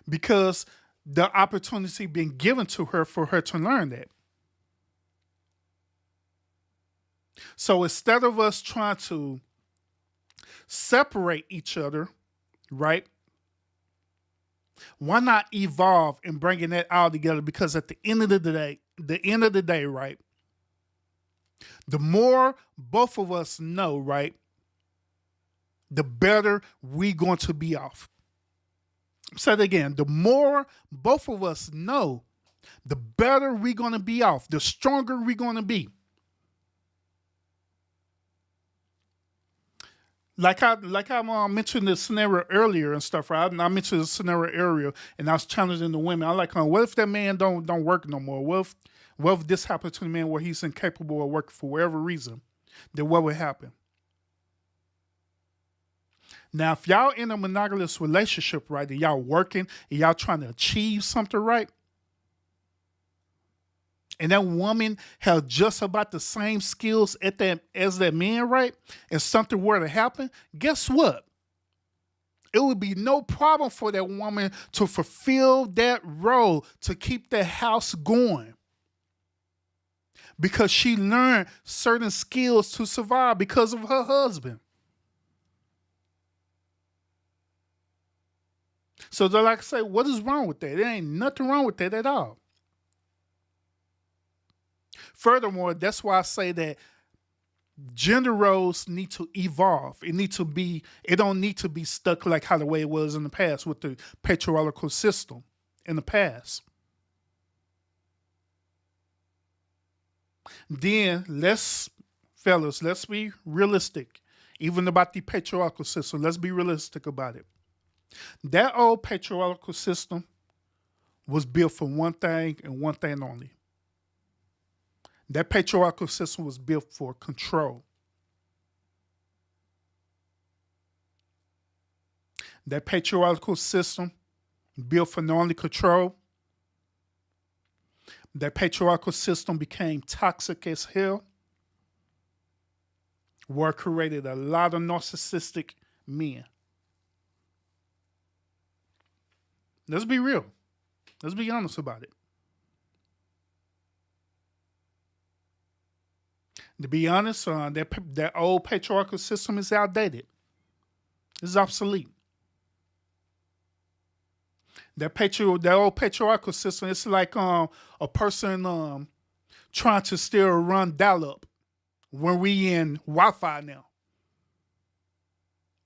S1: Because the opportunity being given to her for her to learn that. So instead of us trying to separate each other, right? Why not evolve and bringing that all together? Because at the end of the day, right? The more both of us know, right? The better we're going to be off. Say it again. The more both of us know, the better we're going to be off, the stronger we're going to be. Like I mentioned the scenario earlier and stuff, right? I mentioned the scenario earlier, and I was challenging the women. I'm like, what if that man don't work no more? What if this happened to the man where he's incapable of working for whatever reason? Then what would happen? Now, if y'all in a monogamous relationship, right, and y'all working and y'all trying to achieve something, right, and that woman has just about the same skills as that man, right, and something were to happen, guess what? It would be no problem for that woman to fulfill that role, to keep the house going. Because she learned certain skills to survive because of her husband. So they're like, say, what is wrong with that? There ain't nothing wrong with that at all. Furthermore, that's why I say that gender roles need to evolve. It don't need to be stuck like how the way it was in the past with the patriarchal system in the past. Then fellas, let's be realistic. Even about the patriarchal system, let's be realistic about it. That old patriarchal system was built for one thing and one thing only. That patriarchal system was built for control. That patriarchal system built for only control. That patriarchal system became toxic as hell, where it created a lot of narcissistic men. Let's be real. Let's be honest about it. To be honest, that old patriarchal system is outdated. It's obsolete. That old patriarchal system, it's like a person trying to still run dial-up when we in Wi-Fi now.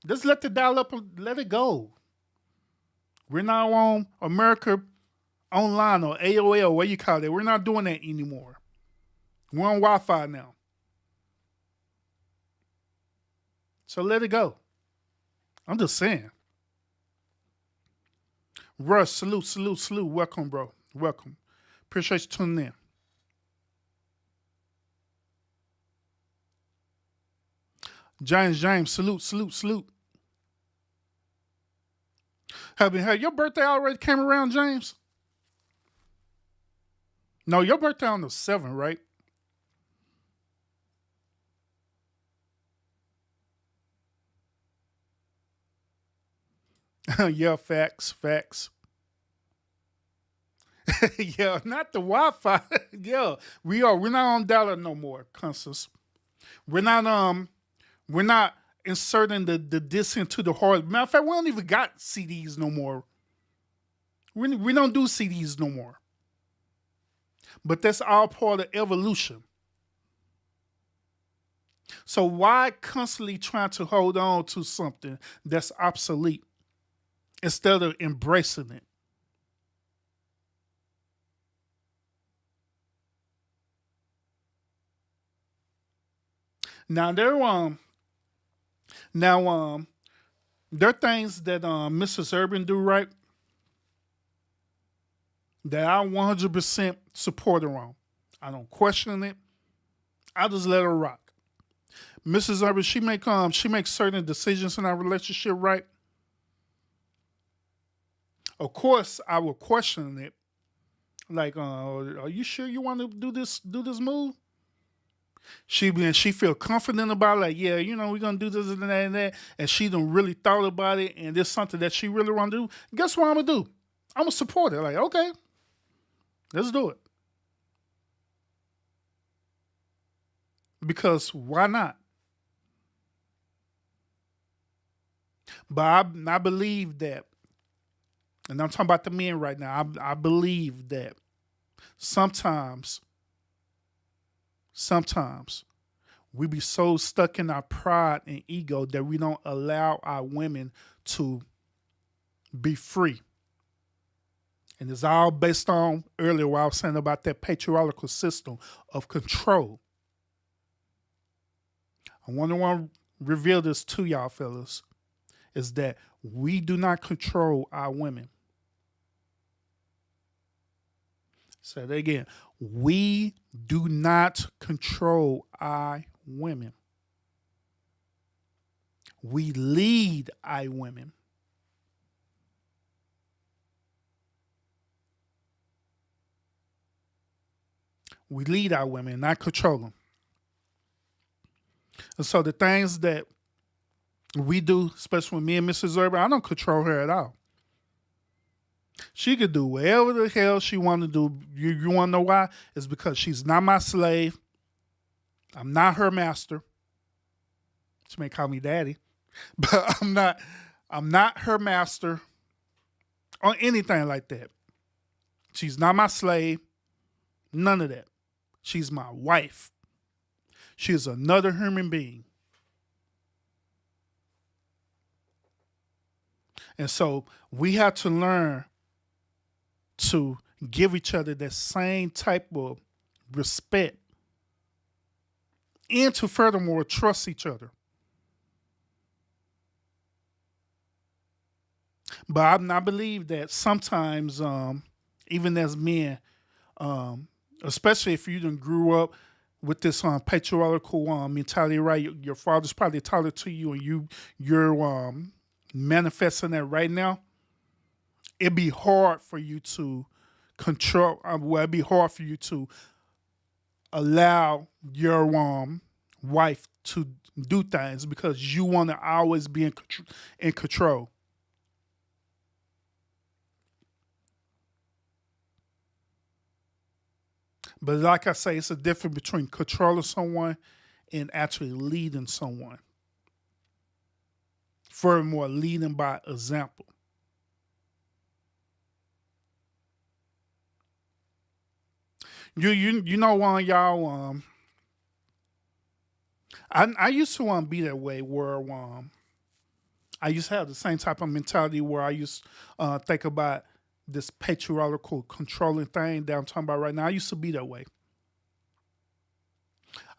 S1: Just let the dial-up, let it go. We're not on America Online or AOL, what you call it. We're not doing that anymore. We're on Wi-Fi now. So let it go. I'm just saying. Russ, salute. Welcome, bro. Welcome. Appreciate you tuning in. James, salute. Have your birthday already came around, James? No, your birthday on the 7th, right? Yeah, facts. Yeah, not the Wi-Fi. Yeah, we're not on dollar no more, Constance. We're not inserting the disc into the hard. Matter of fact, we don't even got CDs no more. We don't do CDs no more. But that's all part of evolution. So why constantly trying to hold on to something that's obsolete instead of embracing it? Now there are things that Mrs. Urban do right that I 100% support her on. I don't question it. I just let her rock. Mrs. Urban, she makes certain decisions in our relationship right. Of course, I will question it. Like, are you sure you want to do this move? She feel confident about it, like, yeah, we're gonna do this and that, and she done really thought about it, and there's something that she really want to do. Guess what I'm gonna do? I'm gonna support it. Like, okay, let's do it. Because why not? But I believe that, and I'm talking about the men right now. I believe that sometimes we be so stuck in our pride and ego that we don't allow our women to be free. And it's all based on earlier what I was saying about that patriarchal system of control. I want to reveal this to y'all fellas, is that we do not control our women. Say that again. We do not control our women. We lead our women. We lead our women, not control them. And so the things that we do, especially with me and Mrs. Urban, I don't control her at all. She could do whatever the hell she want to do. You want to know why? It's because she's not my slave. I'm not her master. She may call me daddy, but I'm not her master or anything like that. She's not my slave. None of that. She's my wife. She is another human being. And so we have to learn to give each other that same type of respect and to furthermore trust each other. But I believe that sometimes, even as men, especially if you done grew up with this patriarchal mentality, right? Your father's probably taught it to you, and manifesting that right now, it'd be hard for you to control. Well, it'd be hard for you to allow your wife to do things because you want to always be in control. But like I say, it's a difference between controlling someone and actually leading someone. Furthermore, leading by example. You know one y'all I used to want to be that way where I used to have the same type of mentality where I used to think about this patriarchal controlling thing that I'm talking about right now. I used to be that way.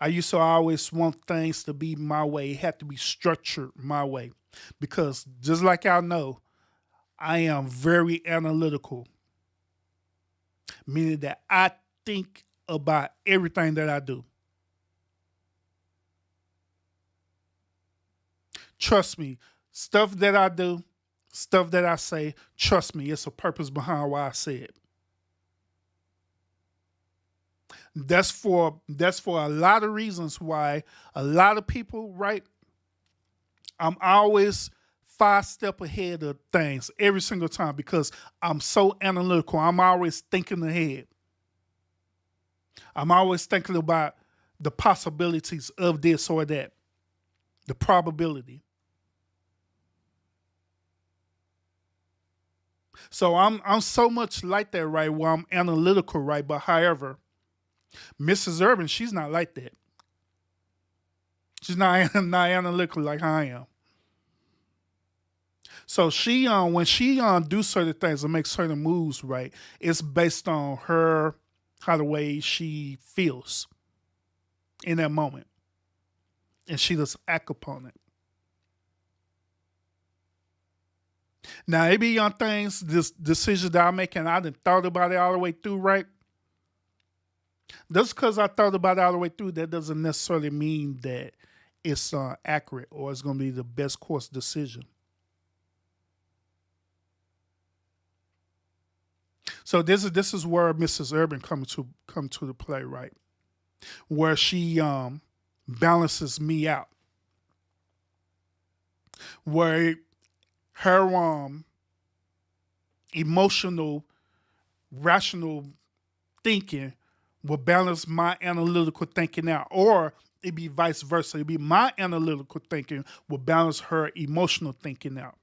S1: I used to always want things to be my way. It had to be structured my way. Because just like y'all know, I am very analytical, meaning that I think about everything that I do. Trust me, stuff that I do, stuff that I say, trust me, it's a purpose behind why I say it. That's for a lot of reasons why a lot of people, right? I'm always 5 step ahead of things every single time because I'm so analytical. I'm always thinking ahead. I'm always thinking about the possibilities of this or that, the probability. So I'm so much like that, right? Where I'm analytical, right? But however, Mrs. Urban, she's not like that. She's not not analytical like I am. So she when she do certain things and make certain moves, right? It's based on her how the way she feels in that moment, and she just act upon it. Now it be on things, this decisions that I make, and I done thought about it all the way through, right? Just because I thought about it all the way through, that doesn't necessarily mean that it's accurate or it's going to be the best course decision. So this is where Mrs. Urban come to the play, right? Where she balances me out, where her emotional, rational thinking will balance my analytical thinking out, or it'd be vice versa. It'd be my analytical thinking will balance her emotional thinking out.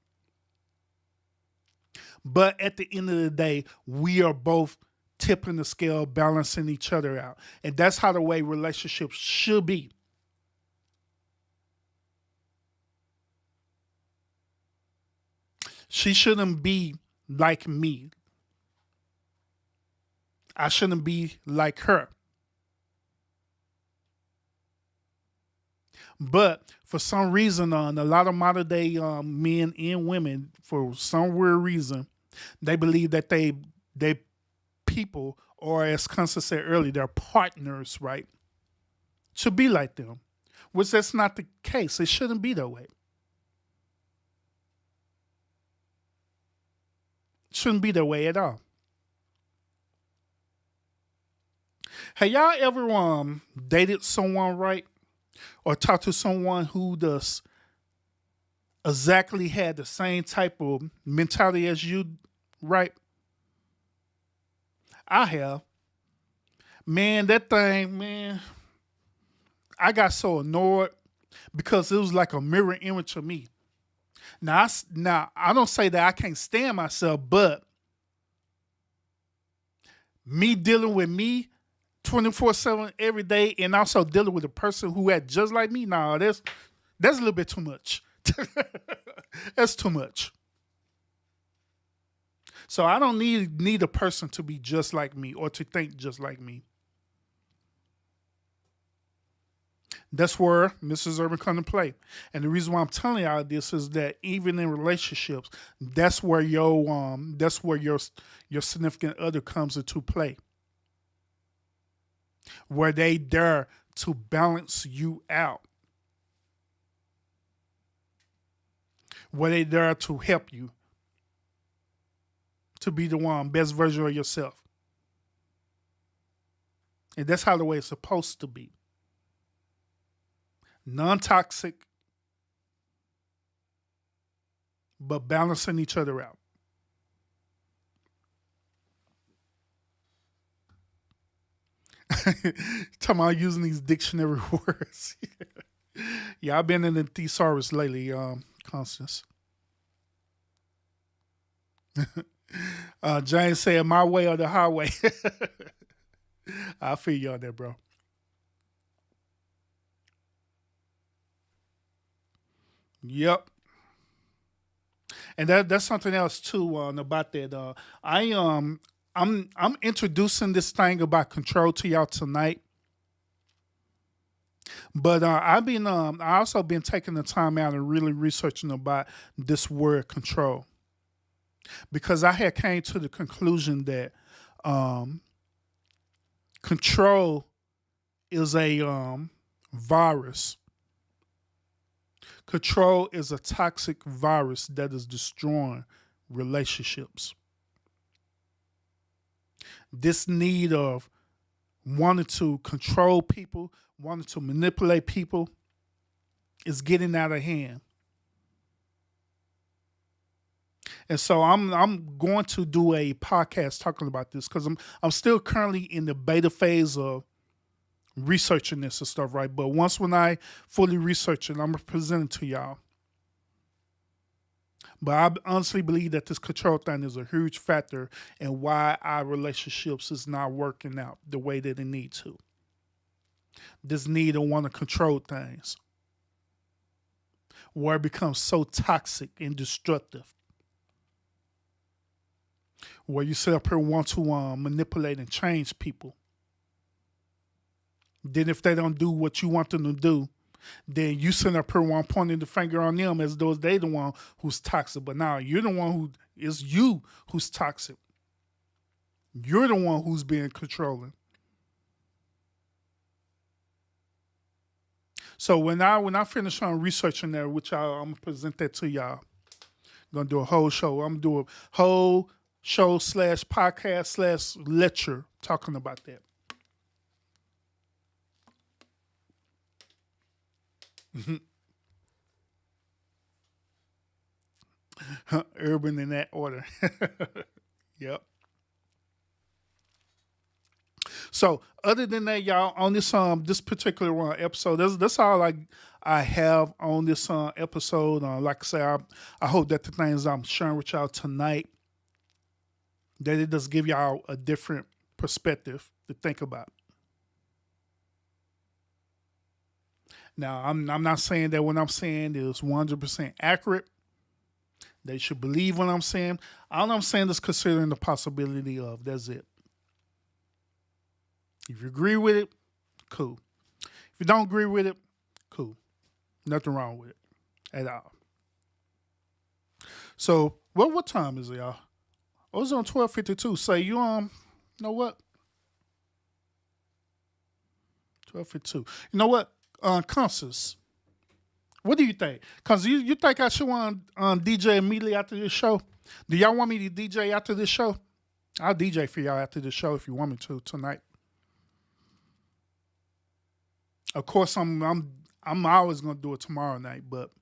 S1: But at the end of the day, we are both tipping the scale, balancing each other out. And that's how the way relationships should be. She shouldn't be like me. I shouldn't be like her. But for some reason, a lot of modern day men and women, for some weird reason, they believe that they people, or as Constance said earlier, their partners, right, should be like them. Which that's not the case. It shouldn't be that way. It shouldn't be that way at all. Have y'all ever dated someone, right? Or talked to someone who does exactly had the same type of mentality as you, right? I have. Man, that thing, man, I got so annoyed because it was like a mirror image of me. Now I don't say that I can't stand myself, but me dealing with me 24/7 every day, and also dealing with a person who had just like me, nah, that's a little bit too much. That's too much. So I don't need a person to be just like me or to think just like me. That's where Mrs. Urban come to play. And the reason why I'm telling y'all this is that even in relationships, that's where your significant other comes into play. Where they dare to balance you out. where they there to help you to be the one best version of yourself. And that's how the way it's supposed to be. Non-toxic, but balancing each other out. Talking about using these dictionary words. Yeah, I've been in the thesaurus lately, Constance. James said, "My way or the highway." I feel you on that, bro. Yep, and that's something else too about that. I I'm introducing this thing about control to y'all tonight, but I also been taking the time out and really researching about this word control because I had came to the conclusion that um, control is a virus. Control is a toxic virus that is destroying relationships. This need of wanting to control people, wanting to manipulate people is getting out of hand. And so I'm going to do a podcast talking about this because I'm still currently in the beta phase of researching this and stuff, right? But once when I fully research it, I'm gonna present it to y'all. But I honestly believe that this control thing is a huge factor in why our relationships is not working out the way that it need to. This need to want to control things, where it becomes so toxic and destructive, where you sit up here and want to manipulate and change people. Then if they don't do what you want them to do, then you sit up here one pointing the finger on them as though they the one who's toxic. But now you're the one who is you who's toxic. You're the one who's being controlling. So when I finish on researching that, which I'm gonna present that to y'all, gonna do a whole show. I'm gonna do a whole show slash podcast slash lecture talking about that. Urban in that order. Yep. So other than that, y'all, on this particular episode, that's all I have on this episode. Like I say, I hope that the things I'm sharing with y'all tonight, that it does give y'all a different perspective to think about. Now, I'm not saying that what I'm saying is 100% accurate. They should believe what I'm saying. All I'm saying is considering the possibility of. That's it. If you agree with it, cool. If you don't agree with it, cool. Nothing wrong with it at all. So, what time is it, y'all? Oh, it's on 12:52. Say you know what? 12:52. You know what? Constance, what do you think? Cause you think I should want DJ immediately after this show? Do y'all want me to DJ after this show? I'll DJ for y'all after the show if you want me to tonight. Of course, I'm always gonna do it tomorrow night, but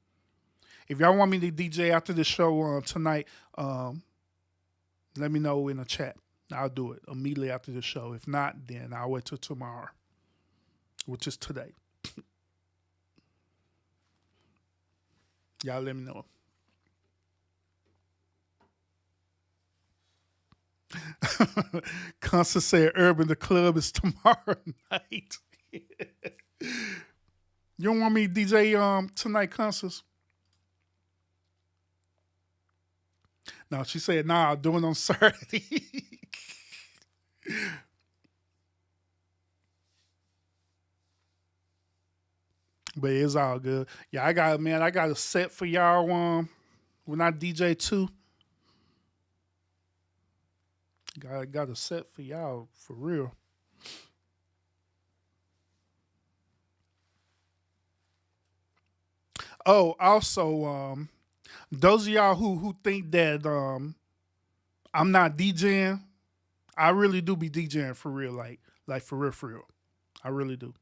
S1: if y'all want me to DJ after the show tonight, let me know in the chat. I'll do it immediately after the show. If not, then I'll wait till tomorrow, which is today. Y'all let me know. Constance said, "Urban, the club is tomorrow night." You don't want me to DJ tonight, Constance? No, she said, "Nah, I'll do it on Saturday." But it's all good. Yeah, I got a set for y'all. When I DJ too, got a set for y'all for real. Oh, also, Those of y'all who think that I'm not DJing, I really do be DJing for real, like for real, for real. I really do.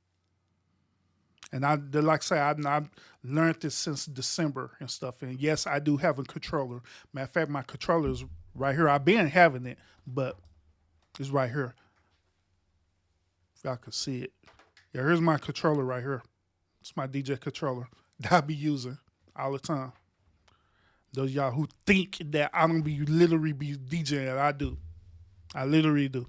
S1: And like I say, I've learned this since December and stuff. And yes, I do have a controller. Matter of fact, my controller is right here. I've been having it, but it's right here. If y'all can see it. Yeah, here's my controller right here. It's my DJ controller that I be using all the time. Those y'all who think that I don't be literally be DJing, I do. I literally do.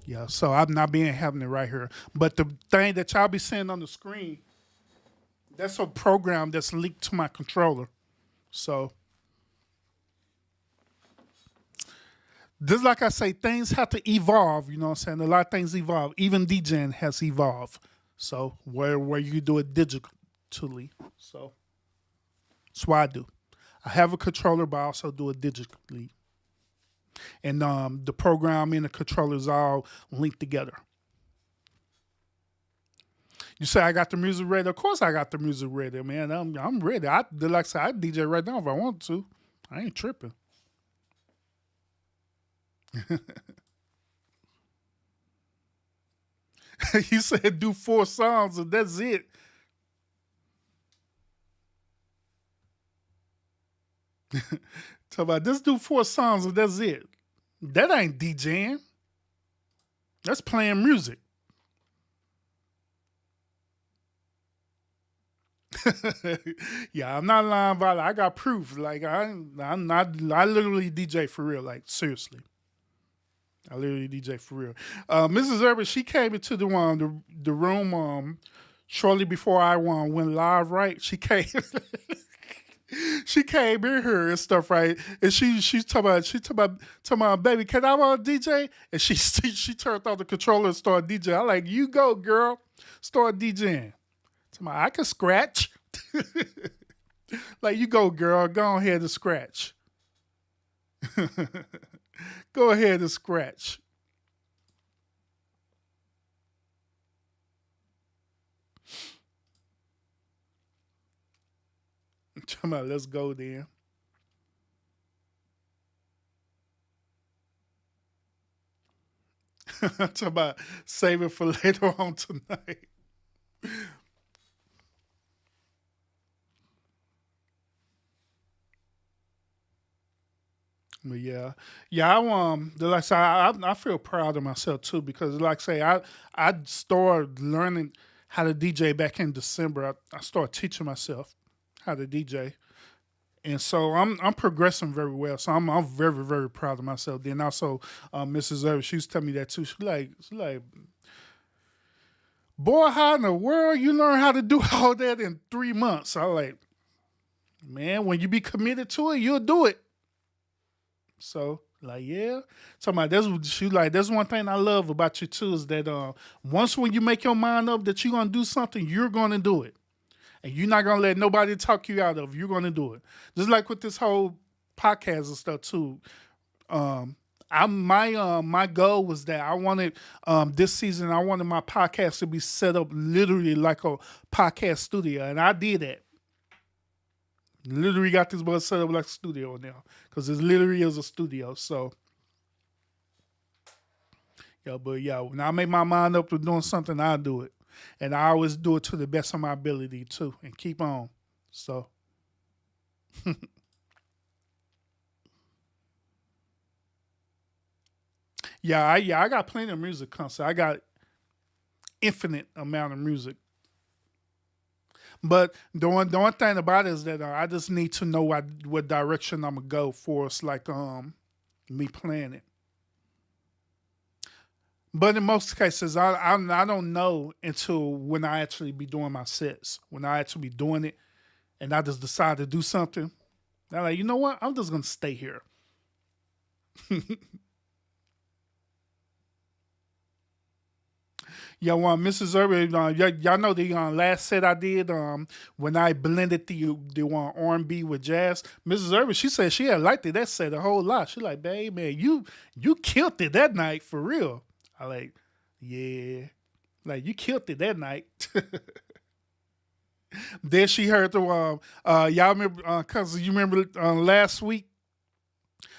S1: Yeah, so I've not been having it right here. But the thing that y'all be seeing on the screen, that's a program that's linked to my controller. So just like I say, things have to evolve, you know what I'm saying? A lot of things evolve. Even DJing has evolved. So where you do it digitally. So that's what I do. I have a controller, but I also do it digitally. And the program and the controller is all linked together. You say I got the music ready? Of course I got the music ready, man. I'm ready. Like I said, I DJ right now if I want to. I ain't tripping. You said do 4 songs and that's it. Talk about just do 4 songs and that's it. That ain't DJing. That's playing music. Yeah, I'm not lying about it. I got proof. Like I'm not. I literally DJ for real. Like seriously, I literally DJ for real. Mrs. Urban, she came into the room shortly before I went live. Right, she came. She came in here and stuff, right? And talking about, baby, can I want DJ? And she turned on the controller and started DJing. I'm like, you go, girl, start DJing. Talking about, I can scratch. Like, you go, girl, go ahead and scratch. Go ahead and scratch. Talking about, let's go then. Talking about save it for later on tonight. But yeah, yeah, like I say, I feel proud of myself too because like I say, I started learning how to DJ back in December. I started teaching myself how to DJ, and so I'm progressing very well. So I'm very very proud of myself. Then also, Mrs. Irving, she was telling me that too. She like, boy, how in the world you learn how to do all that in 3 months? I like, man, when you be committed to it, you'll do it. So like yeah, talking about that's she like that's one thing I love about you too is that once when you make your mind up that you're gonna do something, you're gonna do it, and you're not gonna let nobody talk you out of. You're gonna do it. Just like with this whole podcast and stuff too. Um, my goal was that I wanted this season I wanted my podcast to be set up literally like a podcast studio, and I did that. Literally got this bus set up like a studio now because it literally is a studio. So yeah, but yeah, when I make my mind up to doing something, I do it, and I always do it to the best of my ability too, and keep on. So I got plenty of music concept. I got infinite amount of music. But the one thing about it is that I just need to know what direction I'm gonna go for. It's like me playing it. But in most cases, I don't know until when I actually be doing my sets. When I actually be doing it, and I just decide to do something. I'm like, you know what? I'm just gonna stay here. Y'all want Mrs. Urban? Y'all know the last set I did when I blended the one R&B with jazz. Mrs. Urban, she said she had liked it that set a whole lot. She like, babe, man, you killed it that night for real. I like, yeah, like you killed it that night. Then she heard the y'all remember cause you remember last week,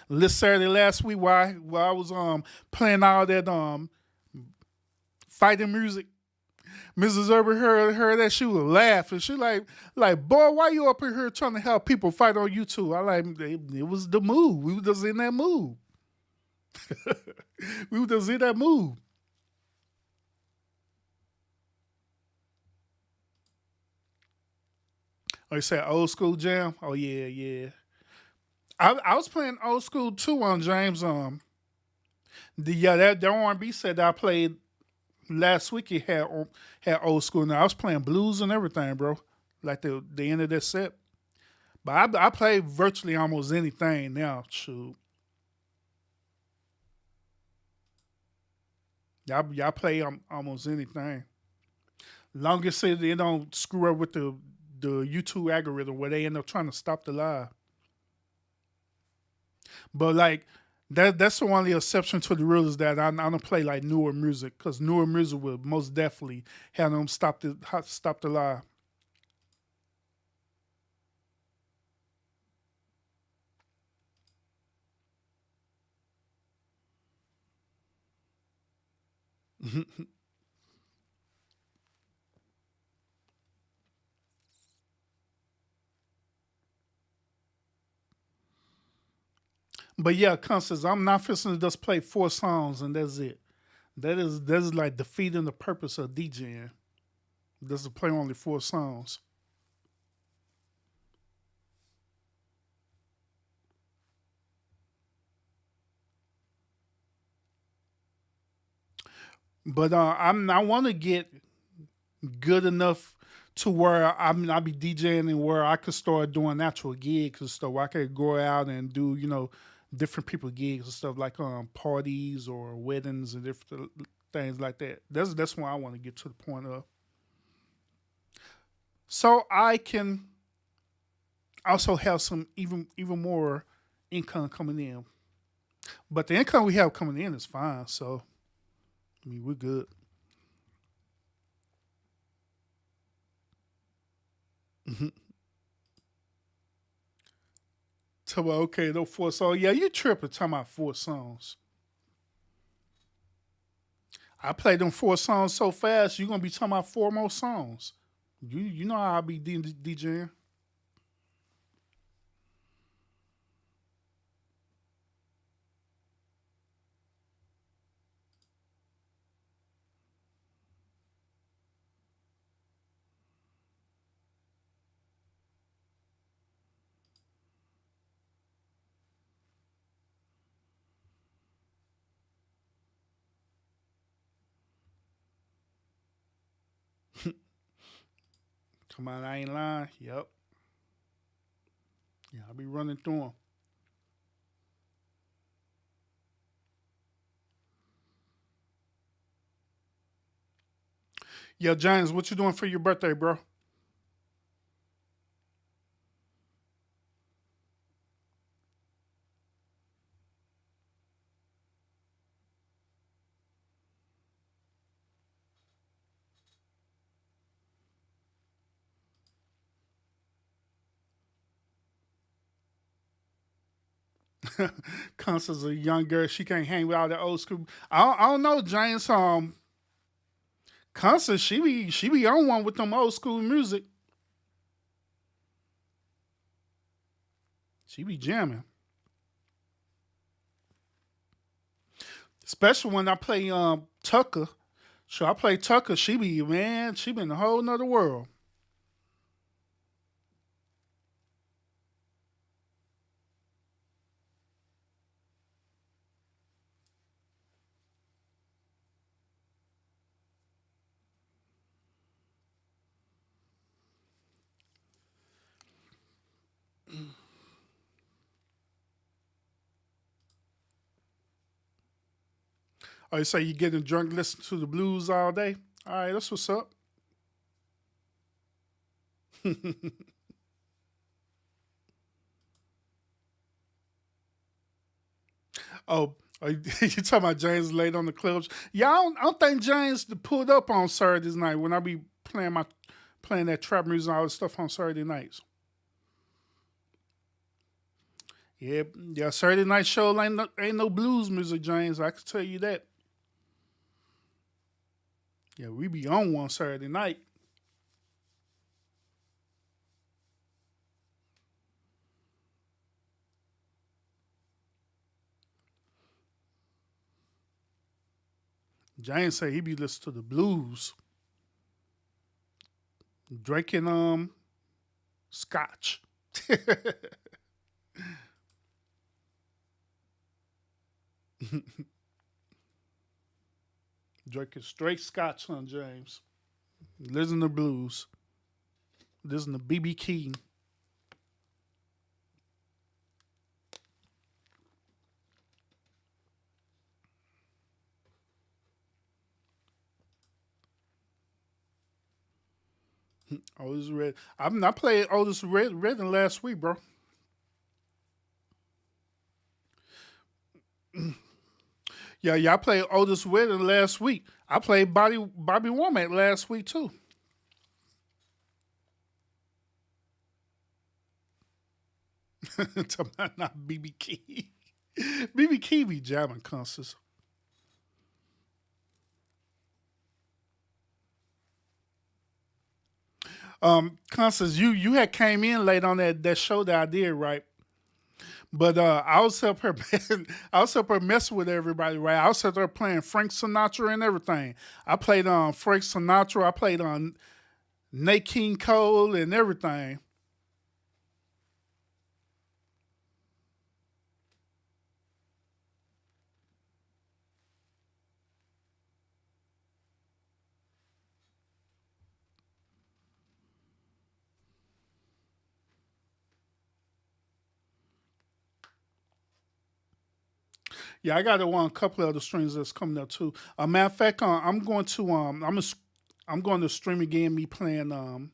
S1: this Saturday last week, while I was playing all that fighting music. Mrs. Urban heard that, she was laughing. She like boy, why you up in here trying to help people fight on YouTube? I like it was the move. We was just in that move. We was just in that move. Oh, you said old school jam? Oh yeah, yeah. I was playing old school too on James. That R&B set that I played last week. It had old school. Now I was playing blues and everything, bro. Like the end of that set. But I play virtually almost anything now. Shoot, y'all play almost anything. Long as it don't screw up with the YouTube algorithm where they end up trying to stop the live. But like that's the only exception to the rule is that I don't play like newer music because newer music will most definitely have them stop the live. But yeah, Constance, I'm not fixing to just play four songs and that's it. That is like defeating the purpose of DJing. Just to play only four songs. But I want to get good enough to where I be DJing and where I could start doing actual gigs and stuff. Where I could go out and do different people gigs and stuff like parties or weddings and different things like that. That's where I want to get to the point of, so I can also have some even more income coming in. But the income we have coming in is fine. So I mean we're good. So okay, no four songs. Yeah, you tripping talking about four songs. I played them four songs so fast, you're gonna be talking about four more songs. You know how I be DJing. Come on, I ain't lying. Yep. Yeah, I be running through them. Yeah, James, what you doing for your birthday, bro? Constance a young girl. She can't hang with all the old school. I don't know, James. Constance, she be on one with them old school music. She be jamming. Especially when I play Tucker. So I play Tucker. She be in a whole nother world. Oh, you say you getting drunk, listening to the blues all day? All right, that's what's up. Oh, you talking about James late on the clubs? Yeah, I don't think James pulled up on Saturdays night when I be playing that trap music and all this stuff on Saturday nights. Yeah, yeah. Saturday night show ain't no blues music, James. I can tell you that. Yeah, we be on one Saturday night. James say he be listening to the blues, drinking scotch, drinking straight scotch, huh, James? Listen to blues, listen to BB King. Otis Red. I played Otis Red last week, bro. Yeah, yeah. I played Otis Red last week. I played Bobby Womack last week too. Talking about not BB King. BB King be jamming concerts. Constance, you had came in late on that show that I did, right? But I was up here, I was up here messing with everybody, right? I was up there playing Frank Sinatra and everything. I played on Frank Sinatra. I played on Nate King Cole and everything. Yeah, I got it on a couple of other streams that's coming up too. Matter of fact, I'm going to stream again. Me playing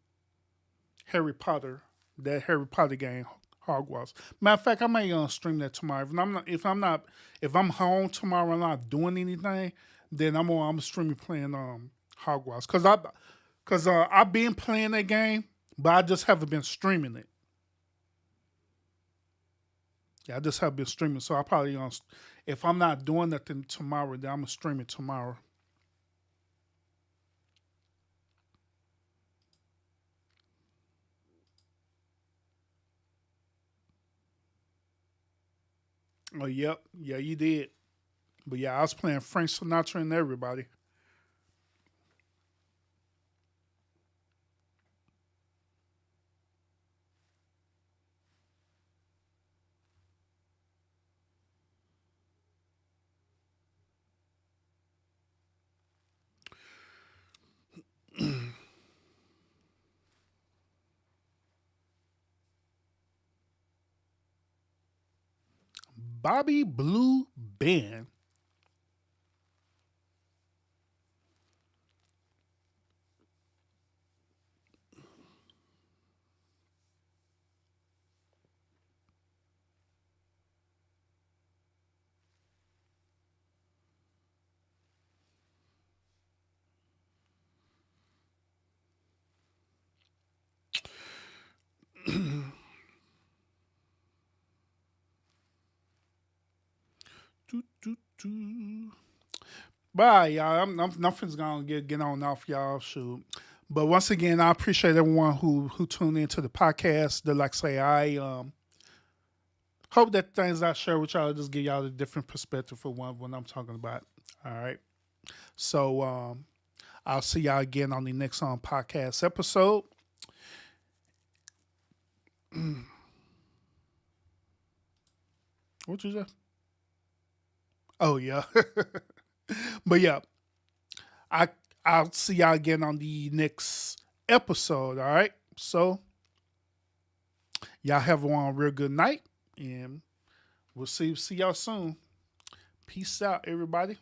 S1: Harry Potter, that Harry Potter game, Hogwarts. Matter of fact, I may stream that tomorrow. If I'm home tomorrow and I'm not doing anything, then I'm streaming playing Hogwarts because I've been playing that game, but I just haven't been streaming it. Yeah, I just have been streaming, so I probably if I'm not doing nothing tomorrow, then I'm gonna stream it tomorrow. Oh, yep, yeah, you did. But yeah, I was playing Frank Sinatra and everybody. Bobby Blue Band. Doo, doo, doo. Bye, y'all. Nothing's gonna get on off y'all. Shoot. But once again, I appreciate everyone who tuned into the podcast. That like I say, I hope that things I share with y'all just give y'all a different perspective for one when I'm talking about. All right. So I'll see y'all again on the next podcast episode. What you say? Oh yeah. But yeah, I I'll see y'all again on the next episode. All right. So y'all have one real good night, and we'll see y'all soon. Peace out, everybody.